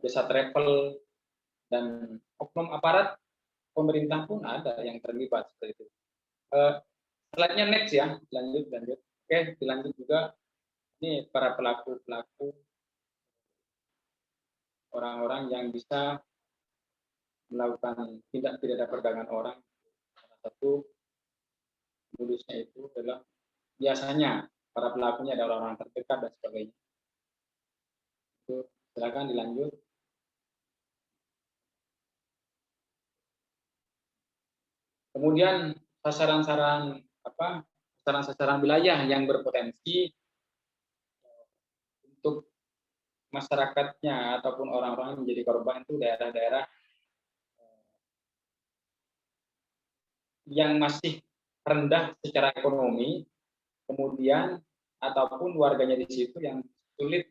jasa travel, dan oknum aparat pemerintah pun ada yang terlibat seperti itu. Slide-nya next ya, lanjut. Oke, dilanjut juga. Ini para pelaku-pelaku, orang-orang yang bisa melakukan tindak pidana perdagangan orang. Salah satu modusnya itu adalah biasanya para pelakunya adalah orang terdekat dan sebagainya. Itu silakan dilanjut. Kemudian sasaran-sasaran wilayah yang berpotensi untuk masyarakatnya ataupun orang-orang yang menjadi korban itu daerah-daerah yang masih rendah secara ekonomi, kemudian ataupun warganya di situ yang sulit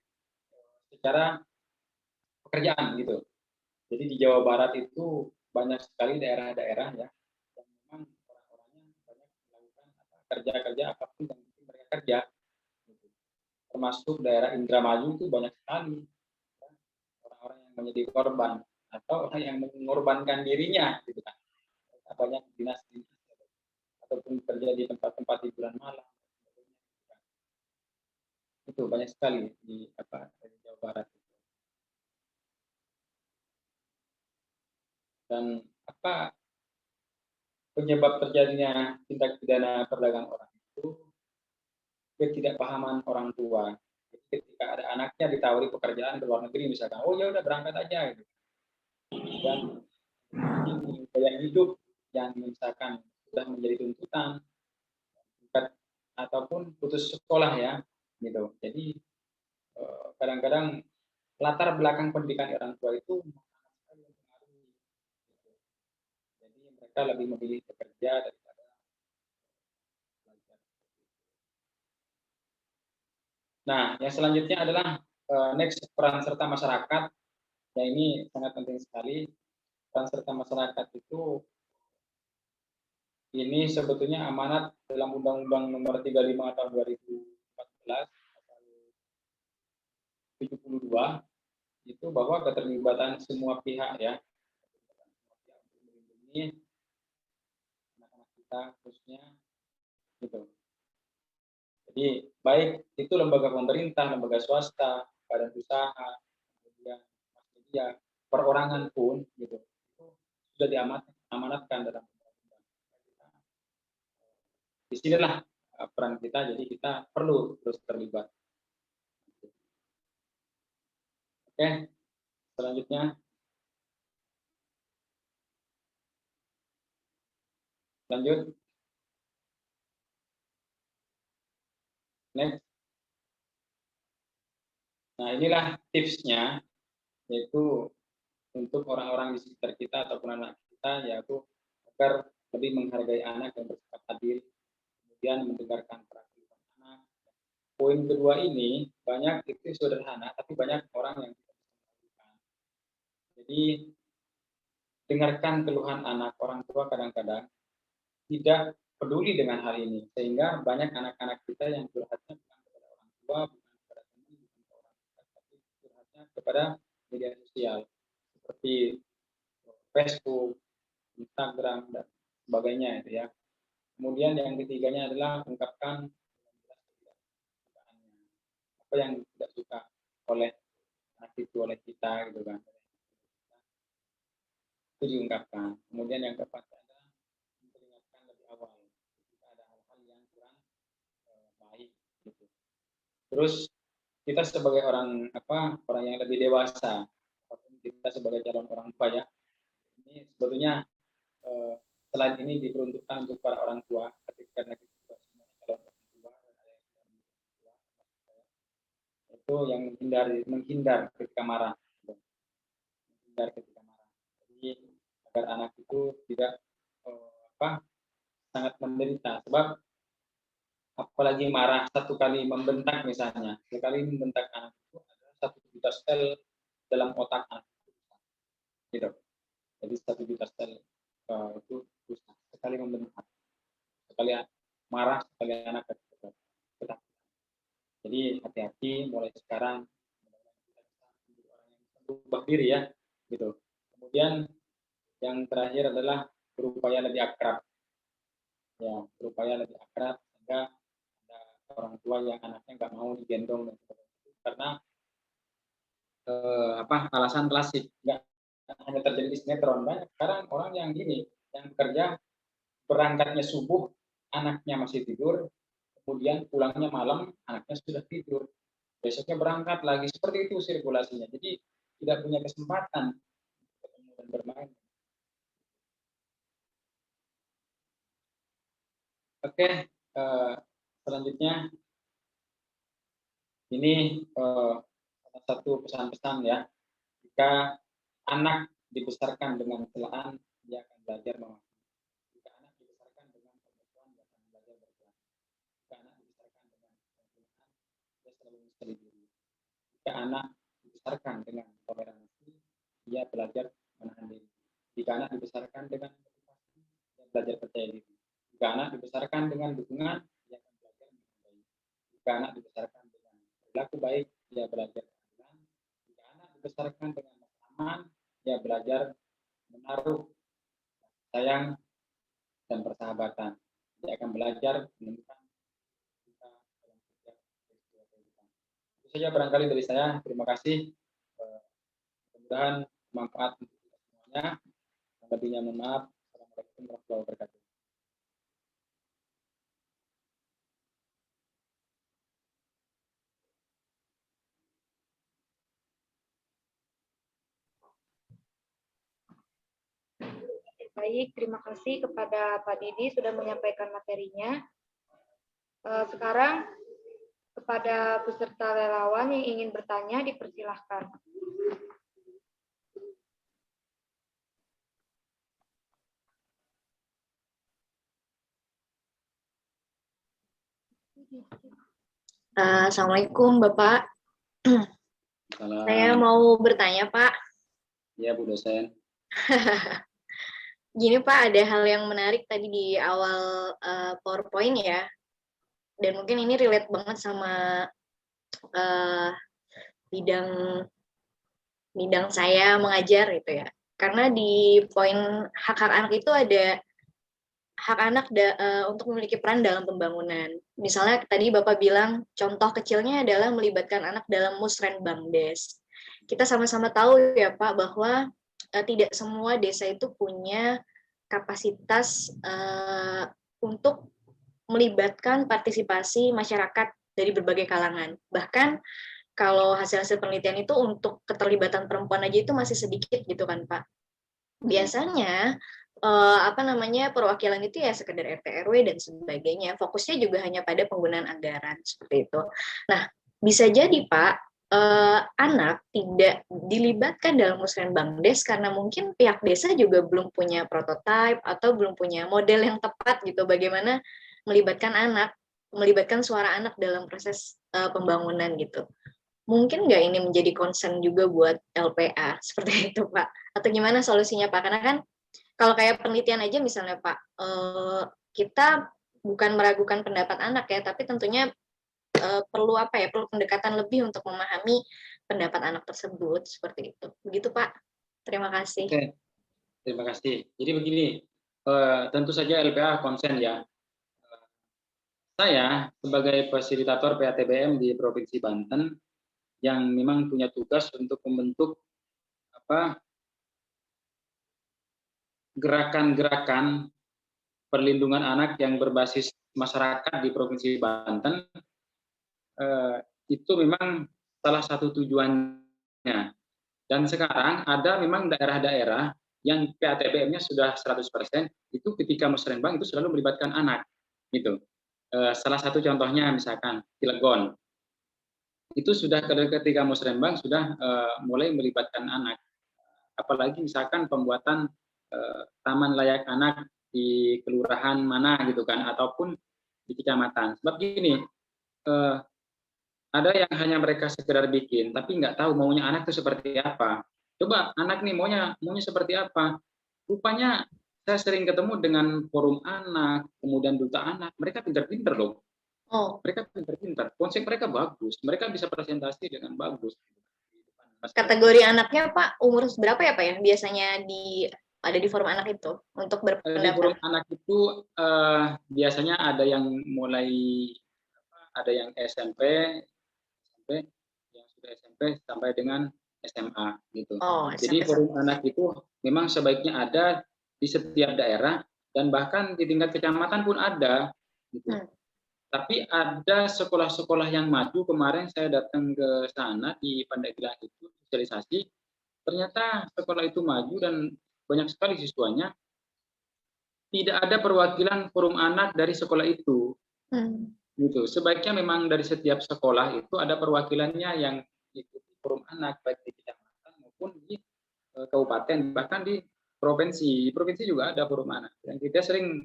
secara pekerjaan gitu. Jadi di Jawa Barat itu banyak sekali daerah-daerah ya yang memang orang-orangnya banyak melakukan kerja-kerja apapun yang mereka kerja. Gitu. Termasuk daerah Indramayu itu banyak sekali ya, orang-orang yang menjadi korban atau orang yang mengorbankan dirinya gitu kan. Banyak dinas ataupun kerja di tempat-tempat hiburan malam. Itu banyak sekali di Jawa Barat. Dan penyebab terjadinya tindak pidana perdagangan orang itu ketidakpahaman orang tua. Jadi ketika ada anaknya ditawari pekerjaan ke luar negeri misalkan, oh ya udah berangkat aja gitu. Dan gaya hidup yang misalkan sudah menjadi tuntutan ataupun putus sekolah ya gitu. Jadi kadang-kadang latar belakang pendidikan orang tua itu mempengaruhi. Jadi mereka lebih memilih bekerja daripada belajar. Nah, yang selanjutnya adalah next peran serta masyarakat. Ya ini sangat penting sekali. Peran serta masyarakat itu ini sebetulnya amanat dalam Undang-Undang Nomor 35 tahun 2014 pasal 72 itu bahwa keterlibatan semua pihak ya untuk melindungi anak-anak kita khususnya gitu. Jadi baik itu lembaga pemerintah, lembaga swasta, badan usaha, kemudian mass media, perorangan pun gitu. Itu sudah diamanatkan dalam undang-undang. Disinilah peran kita, jadi kita perlu terus terlibat. Oke, selanjutnya. Lanjut. Next. Nah, inilah tipsnya, yaitu untuk orang-orang di sekitar kita ataupun anak kita, yaitu agar lebih menghargai anak dan bersikap adil, kemudian mendengarkan perasaan anak. Poin kedua ini banyak itu sederhana, tapi banyak orang yang tidak bisa melakukan. Jadi dengarkan keluhan anak. Orang tua kadang-kadang tidak peduli dengan hal ini, sehingga banyak anak-anak kita yang curhatnya bukan kepada orang tua, bukan kepada teman, bukan kepada orang dekat, tapi curhatnya kepada media sosial seperti Facebook, Instagram dan sebagainya itu ya. Kemudian yang ketiganya adalah ungkapkan apa yang tidak suka oleh anak itu, oleh kita gitu kan. Itu diungkapkan. Kemudian yang keempat adalah memperingatkan lebih awal jika ada hal-hal yang kurang baik gitu. Terus kita sebagai orang yang lebih dewasa, ataupun kita sebagai calon orang tua ya, ini sebetulnya selain ini diperuntukkan untuk para orang tua ketika nanti kita semua calon orang tua dan ada yang calon orang tua, itu yang menghindar ketika marah, menghindar ketika marah. Jadi agar anak itu tidak sangat menderita, sebab apalagi marah satu kali membentak misalnya, sekali membentak anak itu adalah 1 juta sel dalam otak anak gitu. Jadi 1 juta sel itu rusak sekali membentak, sekali marah, sekali anak ketakutan. Jadi hati-hati mulai sekarang, kita bisa menjadi orang yang bisa berubah diri ya gitu. Kemudian yang terakhir adalah berupaya lebih akrab ya, berupaya lebih akrab sehingga ada orang tua yang anaknya nggak mau digendong dan sebagainya, karena alasan klasik, nggak hanya terjadi di sinetron, banyak sekarang orang yang gini, yang bekerja berangkatnya subuh, anaknya masih tidur, kemudian pulangnya malam, anaknya sudah tidur, besoknya berangkat lagi, seperti itu sirkulasinya. Jadi tidak punya kesempatan ketemu dan bermain. Oke, selanjutnya ini salah satu pesan-pesan ya, jika anak dibesarkan dengan celaan, dia akan belajar memahami. Jika anak dibesarkan dengan permusuhan, dia akan belajar berperang. Jika anak dibesarkan dengan penghinaan, dia selalu mencari diri. Jika anak dibesarkan dengan toleransi, dia belajar menahan diri. Jika anak dibesarkan dengan motivasi, dia belajar percaya diri. Jika anak dibesarkan dengan dukungan, dia akan belajar menghargai. Jika anak dibesarkan dengan perilaku baik, dia belajar keadilan. Jika anak dibesarkan dengan aman, dia belajar menaruh sayang dan persahabatan. Dia akan belajar menemukan kita dalam setiap peristiwa kehidupan. Itu saja barangkali dari saya. Terima kasih. Mudah-mudahan bermanfaat untuk kita semuanya. Lebihnya mohon maaf. Assalamualaikum warahmatullahi wabarakatuh. Baik, terima kasih kepada Pak Didi sudah menyampaikan materinya. Sekarang kepada peserta relawan yang ingin bertanya dipersilahkan. Assalamualaikum Bapak. Salam. Saya mau bertanya Pak. Ya Bu dosen. Gini Pak, ada hal yang menarik tadi di awal PowerPoint ya. Dan mungkin ini relate banget sama bidang saya mengajar gitu ya. Karena di poin hak-hak anak itu ada hak anak untuk memiliki peran dalam pembangunan. Misalnya tadi Bapak bilang contoh kecilnya adalah melibatkan anak dalam Musrenbangdes. Kita sama-sama tahu ya Pak bahwa tidak semua desa itu punya kapasitas untuk melibatkan partisipasi masyarakat dari berbagai kalangan. Bahkan kalau hasil-hasil penelitian itu untuk keterlibatan perempuan aja itu masih sedikit gitu kan Pak. Biasanya perwakilan itu ya sekedar RT RW dan sebagainya. Fokusnya juga hanya pada penggunaan anggaran seperti itu. Nah, bisa jadi Pak, anak tidak dilibatkan dalam Musrenbangdes karena mungkin pihak desa juga belum punya prototipe atau belum punya model yang tepat gitu bagaimana melibatkan anak, melibatkan suara anak dalam proses pembangunan gitu. Mungkin nggak ini menjadi concern juga buat LPA seperti itu Pak? Atau gimana solusinya Pak? Karena kan kalau kayak penelitian aja misalnya Pak, kita bukan meragukan pendapat anak ya, tapi tentunya perlu perlu pendekatan lebih untuk memahami pendapat anak tersebut seperti itu. Begitu Pak. Terima kasih. Oke. Terima kasih. Jadi begini, tentu saja LPA konsen ya. Saya sebagai fasilitator PATBM di Provinsi Banten yang memang punya tugas untuk membentuk gerakan-gerakan perlindungan anak yang berbasis masyarakat di Provinsi Banten, itu memang salah satu tujuannya. Dan sekarang ada memang daerah-daerah yang PATBM-nya sudah 100%, itu ketika musrenbang itu selalu melibatkan anak. Gitu. Salah satu contohnya misalkan Cilegon, itu sudah ketika musrenbang sudah mulai melibatkan anak. Apalagi misalkan pembuatan taman layak anak di kelurahan mana gitu kan, ataupun di kecamatan. Sebab gini, ada yang hanya mereka sekedar bikin, tapi nggak tahu maunya anak itu seperti apa. Coba anak nih maunya seperti apa. Rupanya saya sering ketemu dengan forum anak, kemudian duta anak, mereka pintar-pintar loh. Oh, Mereka pintar-pintar, konsep mereka bagus, mereka bisa presentasi dengan bagus. kategori anaknya Pak, umur berapa ya Pak ya? Biasanya ada di forum anak itu untuk Di forum berpendapat. anak itu biasanya ada yang mulai, ada yang SMP, yang sudah SMP sampai dengan SMA gitu. Oh, Jadi SMP. forum anak itu memang sebaiknya ada di setiap daerah dan bahkan di tingkat kecamatan pun ada gitu. Tapi ada sekolah-sekolah yang maju, kemarin saya datang ke sana di Pandeglang itu sosialisasi, ternyata sekolah itu maju dan banyak sekali siswanya, tidak ada perwakilan forum anak dari sekolah itu. Gitu. Sebaiknya memang dari setiap sekolah itu ada perwakilannya yang ikuti forum anak, baik di kecamatan maupun di kabupaten, bahkan di provinsi. Di provinsi juga ada forum anak. Dan kita sering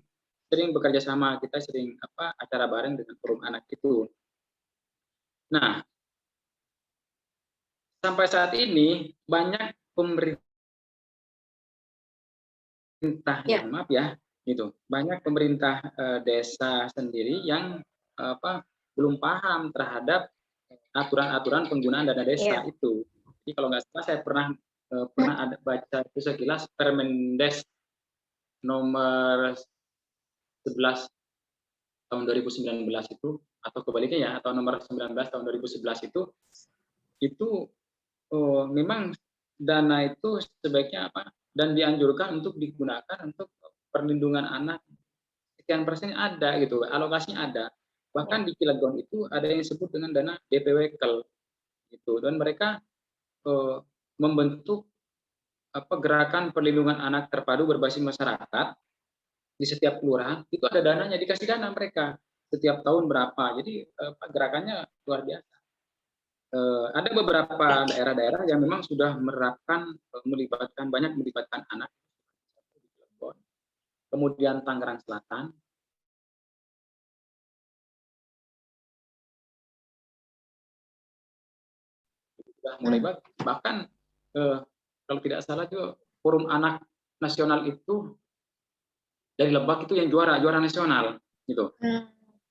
bekerja sama, kita sering acara bareng dengan forum anak itu. Nah, sampai saat ini banyak pemerintah, maaf ya, gitu. Banyak pemerintah desa sendiri yang belum paham terhadap aturan-aturan penggunaan dana desa itu. Jadi kalau nggak salah saya pernah ada baca itu sekilas Permendes nomor 11 tahun 2019 itu, atau kebaliknya ya, atau nomor 19 tahun 2011 itu memang dana itu sebaiknya dan dianjurkan untuk digunakan untuk perlindungan anak, sekian persen ada gitu, alokasinya ada. Bahkan di Cilegon itu ada yang disebut dengan dana DPWKL gitu, dan mereka membentuk gerakan perlindungan anak terpadu berbasis masyarakat di setiap kelurahan, itu ada dananya, dikasih dana mereka setiap tahun berapa. Jadi gerakannya luar biasa. Ada beberapa daerah-daerah yang memang sudah menerapkan banyak melibatkan anak. Kemudian Tangerang Selatan, sudah mulai bahkan kalau tidak salah juga forum anak nasional itu dari Lebak itu yang juara nasional gitu.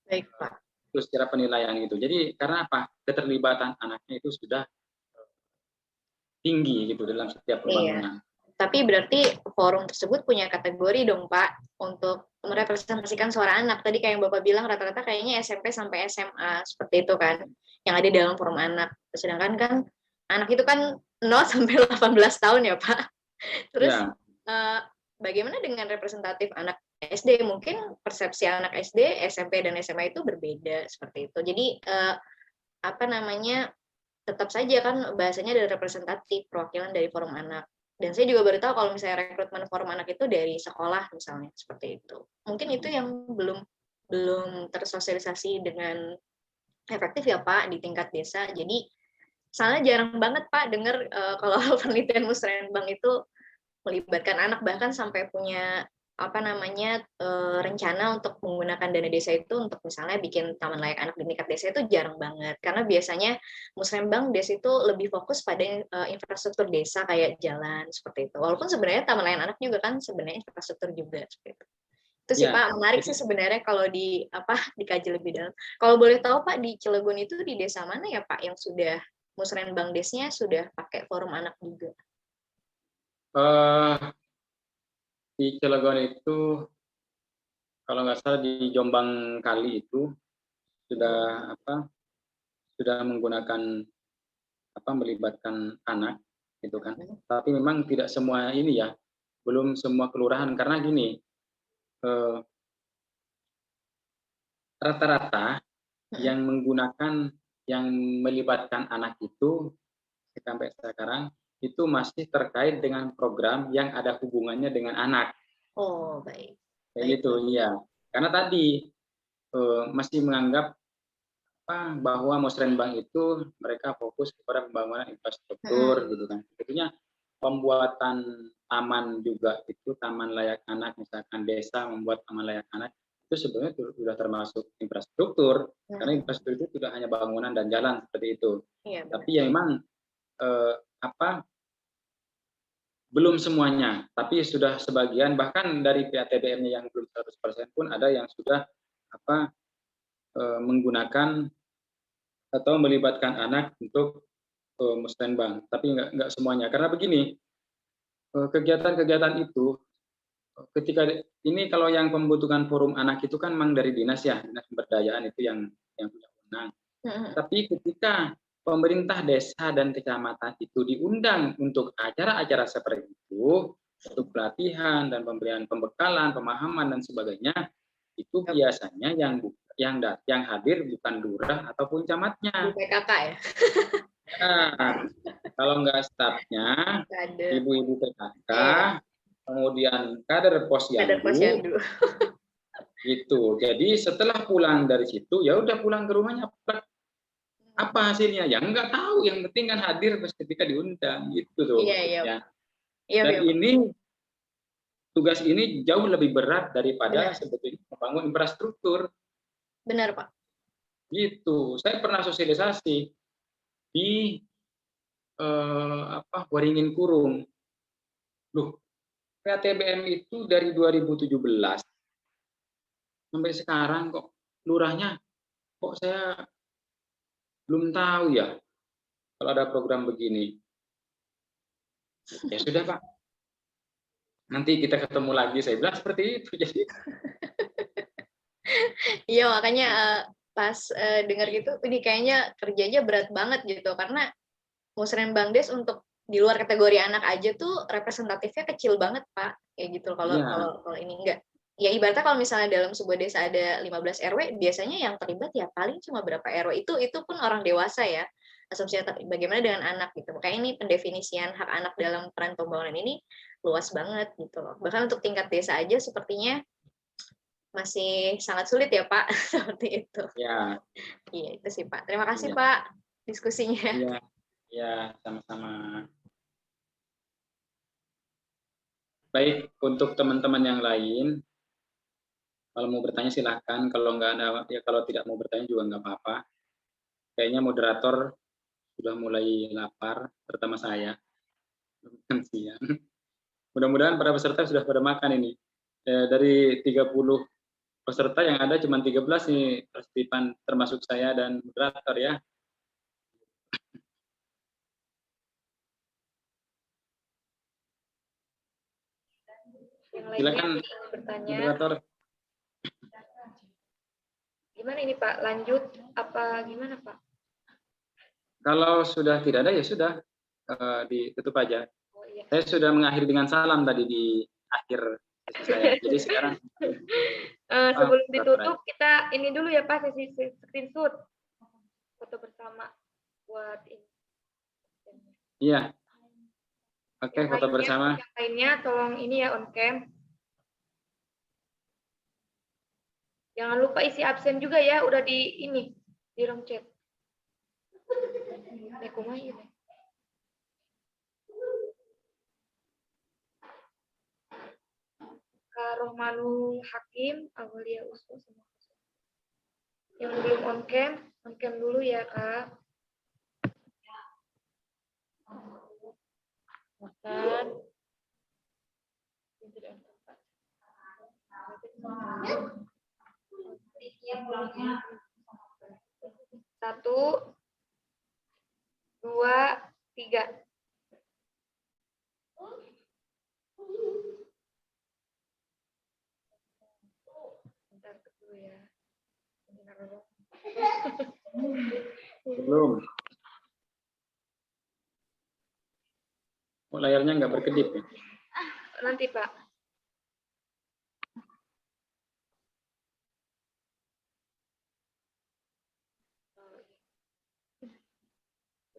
Baik Pak. Itu secara penilaian gitu. Jadi karena apa? Keterlibatan anaknya itu sudah tinggi gitu dalam setiap pembangunan. Tapi berarti forum tersebut punya kategori dong Pak untuk merepresentasikan suara anak. Tadi kayak yang Bapak bilang rata-rata kayaknya SMP sampai SMA seperti itu kan yang ada dalam forum anak. Sedangkan kan anak itu kan 0 sampai 18 tahun ya Pak. Terus bagaimana dengan representatif anak SD? Mungkin persepsi anak SD, SMP dan SMA itu berbeda seperti itu. Jadi tetap saja kan bahasanya dari representatif, perwakilan dari forum anak. Dan saya juga baru tahu kalau misalnya rekrutmen forum anak itu dari sekolah misalnya, seperti itu. Mungkin itu yang belum tersosialisasi dengan efektif ya Pak di tingkat desa. Jadi soalnya jarang banget Pak dengar kalau penelitian musrenbang itu melibatkan anak, bahkan sampai punya rencana untuk menggunakan dana desa itu untuk misalnya bikin taman layak anak di tingkat desa itu jarang banget. Karena biasanya musrenbang desa itu lebih fokus pada infrastruktur desa kayak jalan seperti itu. Walaupun sebenarnya taman layak anak juga kan sebenarnya infrastruktur juga seperti itu. Itu sih Pak, menarik sih sebenarnya kalau dikaji lebih dalam. Kalau boleh tahu Pak, di Cilegon itu di desa mana ya Pak yang sudah musrenbang desnya sudah pakai forum anak juga? di Cilegon itu kalau nggak salah di Jombang Kali itu sudah menggunakan melibatkan anak gitu kan. Tapi memang tidak semua ini ya, belum semua kelurahan karena gini, rata-rata yang melibatkan anak itu sampai sekarang itu masih terkait dengan program yang ada hubungannya dengan anak. Oh, baik. Kayak gitu, iya. Karena tadi masih menganggap bahwa Musrenbang itu mereka fokus kepada pembangunan infrastruktur gitu kan. Tentunya pembuatan taman juga itu taman layak anak, misalkan desa membuat taman layak anak itu sebenarnya sudah termasuk infrastruktur karena infrastruktur itu tidak hanya bangunan dan jalan seperti itu. Iya, Tapi ya memang belum semuanya, tapi sudah sebagian bahkan dari PATBM-nya yang belum 100% pun ada yang sudah menggunakan atau melibatkan anak untuk musrenbang, tapi nggak semuanya. Karena begini, kegiatan-kegiatan itu ketika ini kalau yang pembentukan forum anak itu kan memang dari dinas ya, dinas pemberdayaan itu yang punya wewenang. Tapi ketika pemerintah desa dan kecamatan itu diundang untuk acara-acara seperti itu, untuk pelatihan dan pemberian pembekalan, pemahaman dan sebagainya, itu biasanya yang hadir bukan lurah ataupun camatnya. PKK ya. Nah, kalau nggak stafnya, ibu-ibu PKK, kemudian kader posyandu, gitu. Jadi setelah pulang dari situ, ya udah pulang ke rumahnya. Apa hasilnya? Ya nggak tahu. Yang penting kan hadir ketika diundang, gitu tuh. Iya. Dan ini tugas ini jauh lebih berat daripada sebetulnya membangun infrastruktur. Benar, Pak. Gitu. Saya pernah sosialisasi di Waringin Kurung. Loh, PATBM itu dari 2017 sampai sekarang kok lurahnya kok saya belum tahu ya kalau ada program begini. Ya sudah Pak, nanti kita ketemu lagi. Saya bilang seperti itu. Jadi iya, makanya pas dengar gitu, ini kayaknya kerjanya berat banget gitu karena Musrenbang Des untuk di luar kategori anak aja tuh representatifnya kecil banget, Pak. Kayak gitu kalau ini enggak. Ya ibaratnya kalau misalnya dalam sebuah desa ada 15 RW, biasanya yang terlibat ya paling cuma berapa RW. Itu pun orang dewasa ya. Asumsinya bagaimana dengan anak gitu. Makanya ini pendefinisian hak anak dalam peran pembangunan ini luas banget gitu loh. Bahkan untuk tingkat desa aja sepertinya masih sangat sulit ya Pak, seperti itu. Ya. Iya, itu sih Pak. Terima kasih Pak diskusinya. Iya, sama-sama. Baik, untuk teman-teman yang lain, kalau mau bertanya silahkan. Kalau nggak ada, ya kalau tidak mau bertanya juga nggak apa-apa. Kayaknya moderator sudah mulai lapar, terutama saya. Siang. Mudah-mudahan para peserta sudah pada makan ini. Dari 30 peserta yang ada cuma 13 nih termasuk saya dan moderator ya. Silakan bertanya. Moderator. Gimana ini Pak? Lanjut apa gimana Pak? Kalau sudah tidak ada ya sudah ditutup aja. Oh, iya. Saya sudah mengakhiri dengan salam tadi di akhir sesi saya. Jadi sekarang sebelum ditutup kita ini dulu ya Pak, sesi screenshot foto bersama buat ini. Iya. Oke, foto bersama. Yang lainnya tolong ini ya on cam. Jangan lupa isi absen juga ya, udah di ini di room chat. Kak Rohmanul Hakim, Aulia Usmu semua. Yang belum on cam dulu ya Kak. Makan. Satu, dua, tiga. Belum. Oh, layarnya nggak berkedip ya? Nanti, Pak.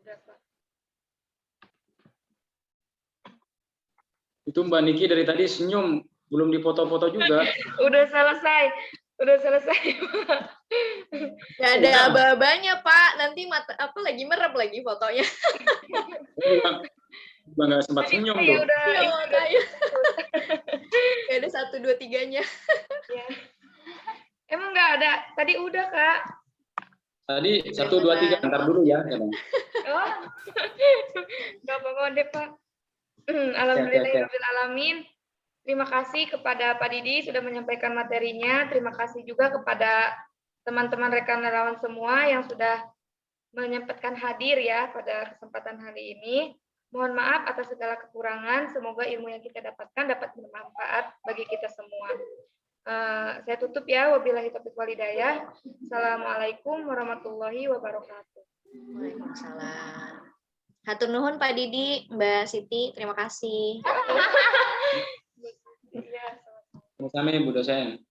Udah, Pak. Itu Mbak Niki dari tadi senyum, belum dipoto-foto juga. Udah selesai. Udah selesai. Nggak ada aba-abanya, Pak. Nanti mata apa lagi merem lagi fotonya. Udah nggak sempat senyum Iya, tuh. udah. Iya, Ini udah makanya. ditutup. Nggak ada 1, 2, 3-nya. Ya. Emang nggak ada? Tadi udah, Kak. Tadi 1, 2, 3, ntar dulu ya. Oh. Nggak apa-apa deh, Pak. Alhamdulillahirrahmanirrahim. Terima kasih kepada Pak Didi sudah menyampaikan materinya. Terima kasih juga kepada teman-teman rekan relawan semua yang sudah menyempatkan hadir ya pada kesempatan hari ini. Mohon maaf atas segala kekurangan. Semoga ilmu yang kita dapatkan dapat bermanfaat bagi kita semua. Saya tutup ya. Wabillahi taufiq wal hidayah. Assalamualaikum warahmatullahi wabarakatuh. Waalaikumsalam. Hatur nuhun Pak Didi, Mbak Siti, terima kasih. Iya, Sama-sama Bu dosen.